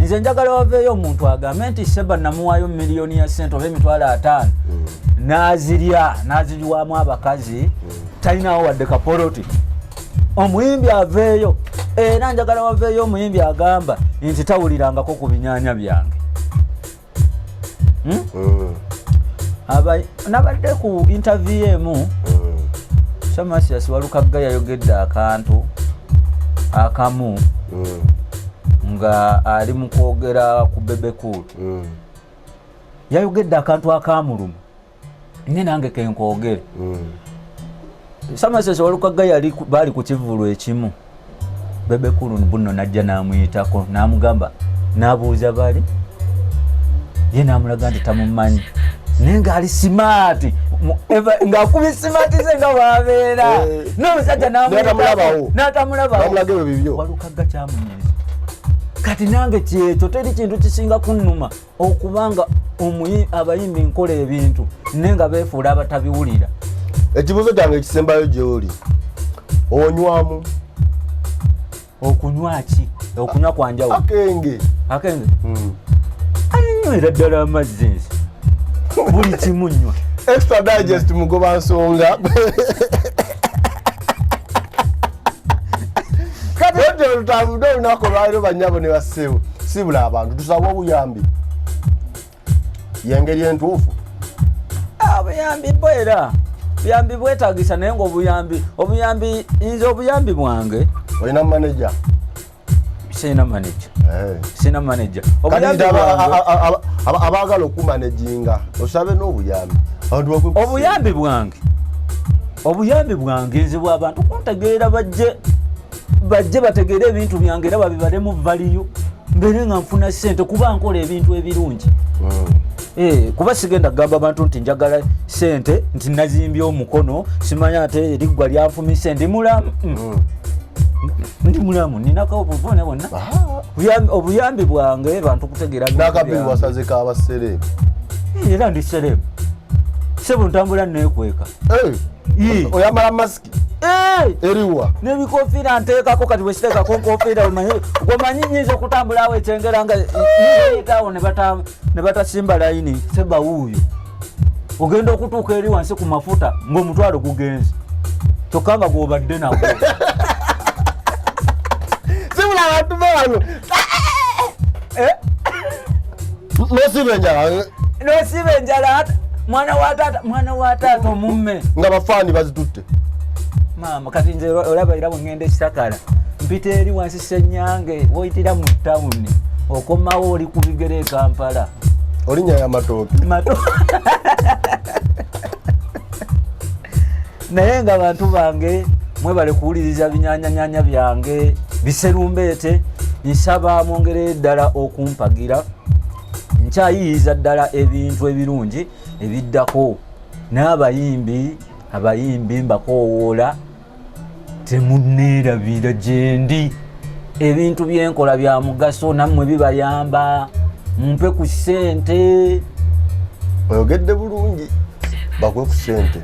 nze njagala waveeyo omuntu agambe nti Seba namuwaayo miliyoni ya ssente oba emitwalo 5 n'aziriwamu abakazi talinawo wadde kapoloti omuyimbi aveeyo era njagala waveeyo omuyimbi agamba nti tawulirangako ku binyanya byange nabadde ku interview emu Samasias Walukagga yayogedde akantu akamu nga ali mu kwogera ku bebekulu yayogedde akantu akamulumu nne nange kenkoogere Samasias Walukagga bali ku kivulu ekimu bebekulu Bunno najja n'amuyitako n'amugamba n'abuuza bali ye n'amulaga nti tamumanyi naye ng'ali simaati ng'akuba simaati ze nga bw'abeera n'omusajja n'atamulabawo Walukagga kyamunyiiza kati nange kyekyo teri kintu kisinga kunnuma okubanga abayimbi nkola ebintu naye nga beefuula abatabiwulira.
Ekibuuzo kyange ekisembayo gy'oli onywamu
okunywa ki? Okunywa kwanjawulo
akenge
anyinywera ddala amazzi nsi buli kimu nnywa
extra digest mugoba nsonga kati ojo lutambudde olunaku olwaliro bannyabo ne bassebo sibula abantu tusaba obuyambi yengeri entuufu
obuyambi bwera buyambi bwetaagisa naye ngaobuyambi nze obuyambi bwange
olina manager
sina manager
abaagala okumanejinga osabe n'obuyambi
obuyambi bwange nze bw'abantu kuntegeera bajje bategeere ebintu byange era babibalemu valiyo mbere nga nfuna ssente kuba nkola ebintu ebirungi kuba sigenda kugamba abantu nti njagala ssente nti nazimbye omukono simanya ate eriggwa lyanfumise ndi mulamu ninako obuvune bwonna obuyambi bwange bantu kutegeera
nakabiri wasaze k'abaseremu
era ndi seremu sebo ntambula nekweka
oyambala masiki eriwa
nebikofiira nteekako kati bwesiteekako nkofiira gomanyi nyinza okutambula awo ekyengera nga yitawo ne batasimba layini seba wuuyo ogenda okutuuka eri wansi ku mafuta ng'omutwalo gugenze kyokka nga gwobadde nago
sibula abantu bano
nosiba enjala mwana wa taata omumme
nga bafaani bazitutte
maama kati nze olaba era bwengenda ekisakala mpita eri wansi Ssenyange woyitira mu tawuni okomawo oli ku bigere e Kampala
olinya y'amatooke
naye nga bantu bange mwebale kuwuliriza binyanyanyanya byange biserumbeete nsaba mwongere ddala okumpagira nkyayiyiza ddala ebintu ebirungi ebiddako n'abayimbi mbakoowoola temunneerabira gyendi ebintu byenkola bya mugaso nammwe bibayamba mumpe ku ssente
oyogedde bulungi bakwe ku ssente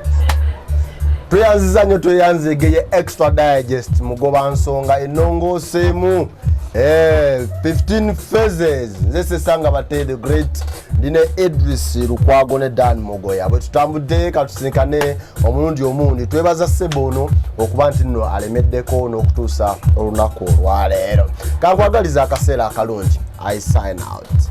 tweyanziza nnyo tweyanzegeye extra digest mugoba nsonga ennongooseemu 15 phases nze Sesanga Bate great ndine Idris Lukwago ne Dan Mogoya bwe tutambudde katusinkane omulundi omundi twebaza Sebono okuba nti nno alemeddeko n'okutuusa olunaku olwaleero kankwagaliza akaseera akalungi I sign out.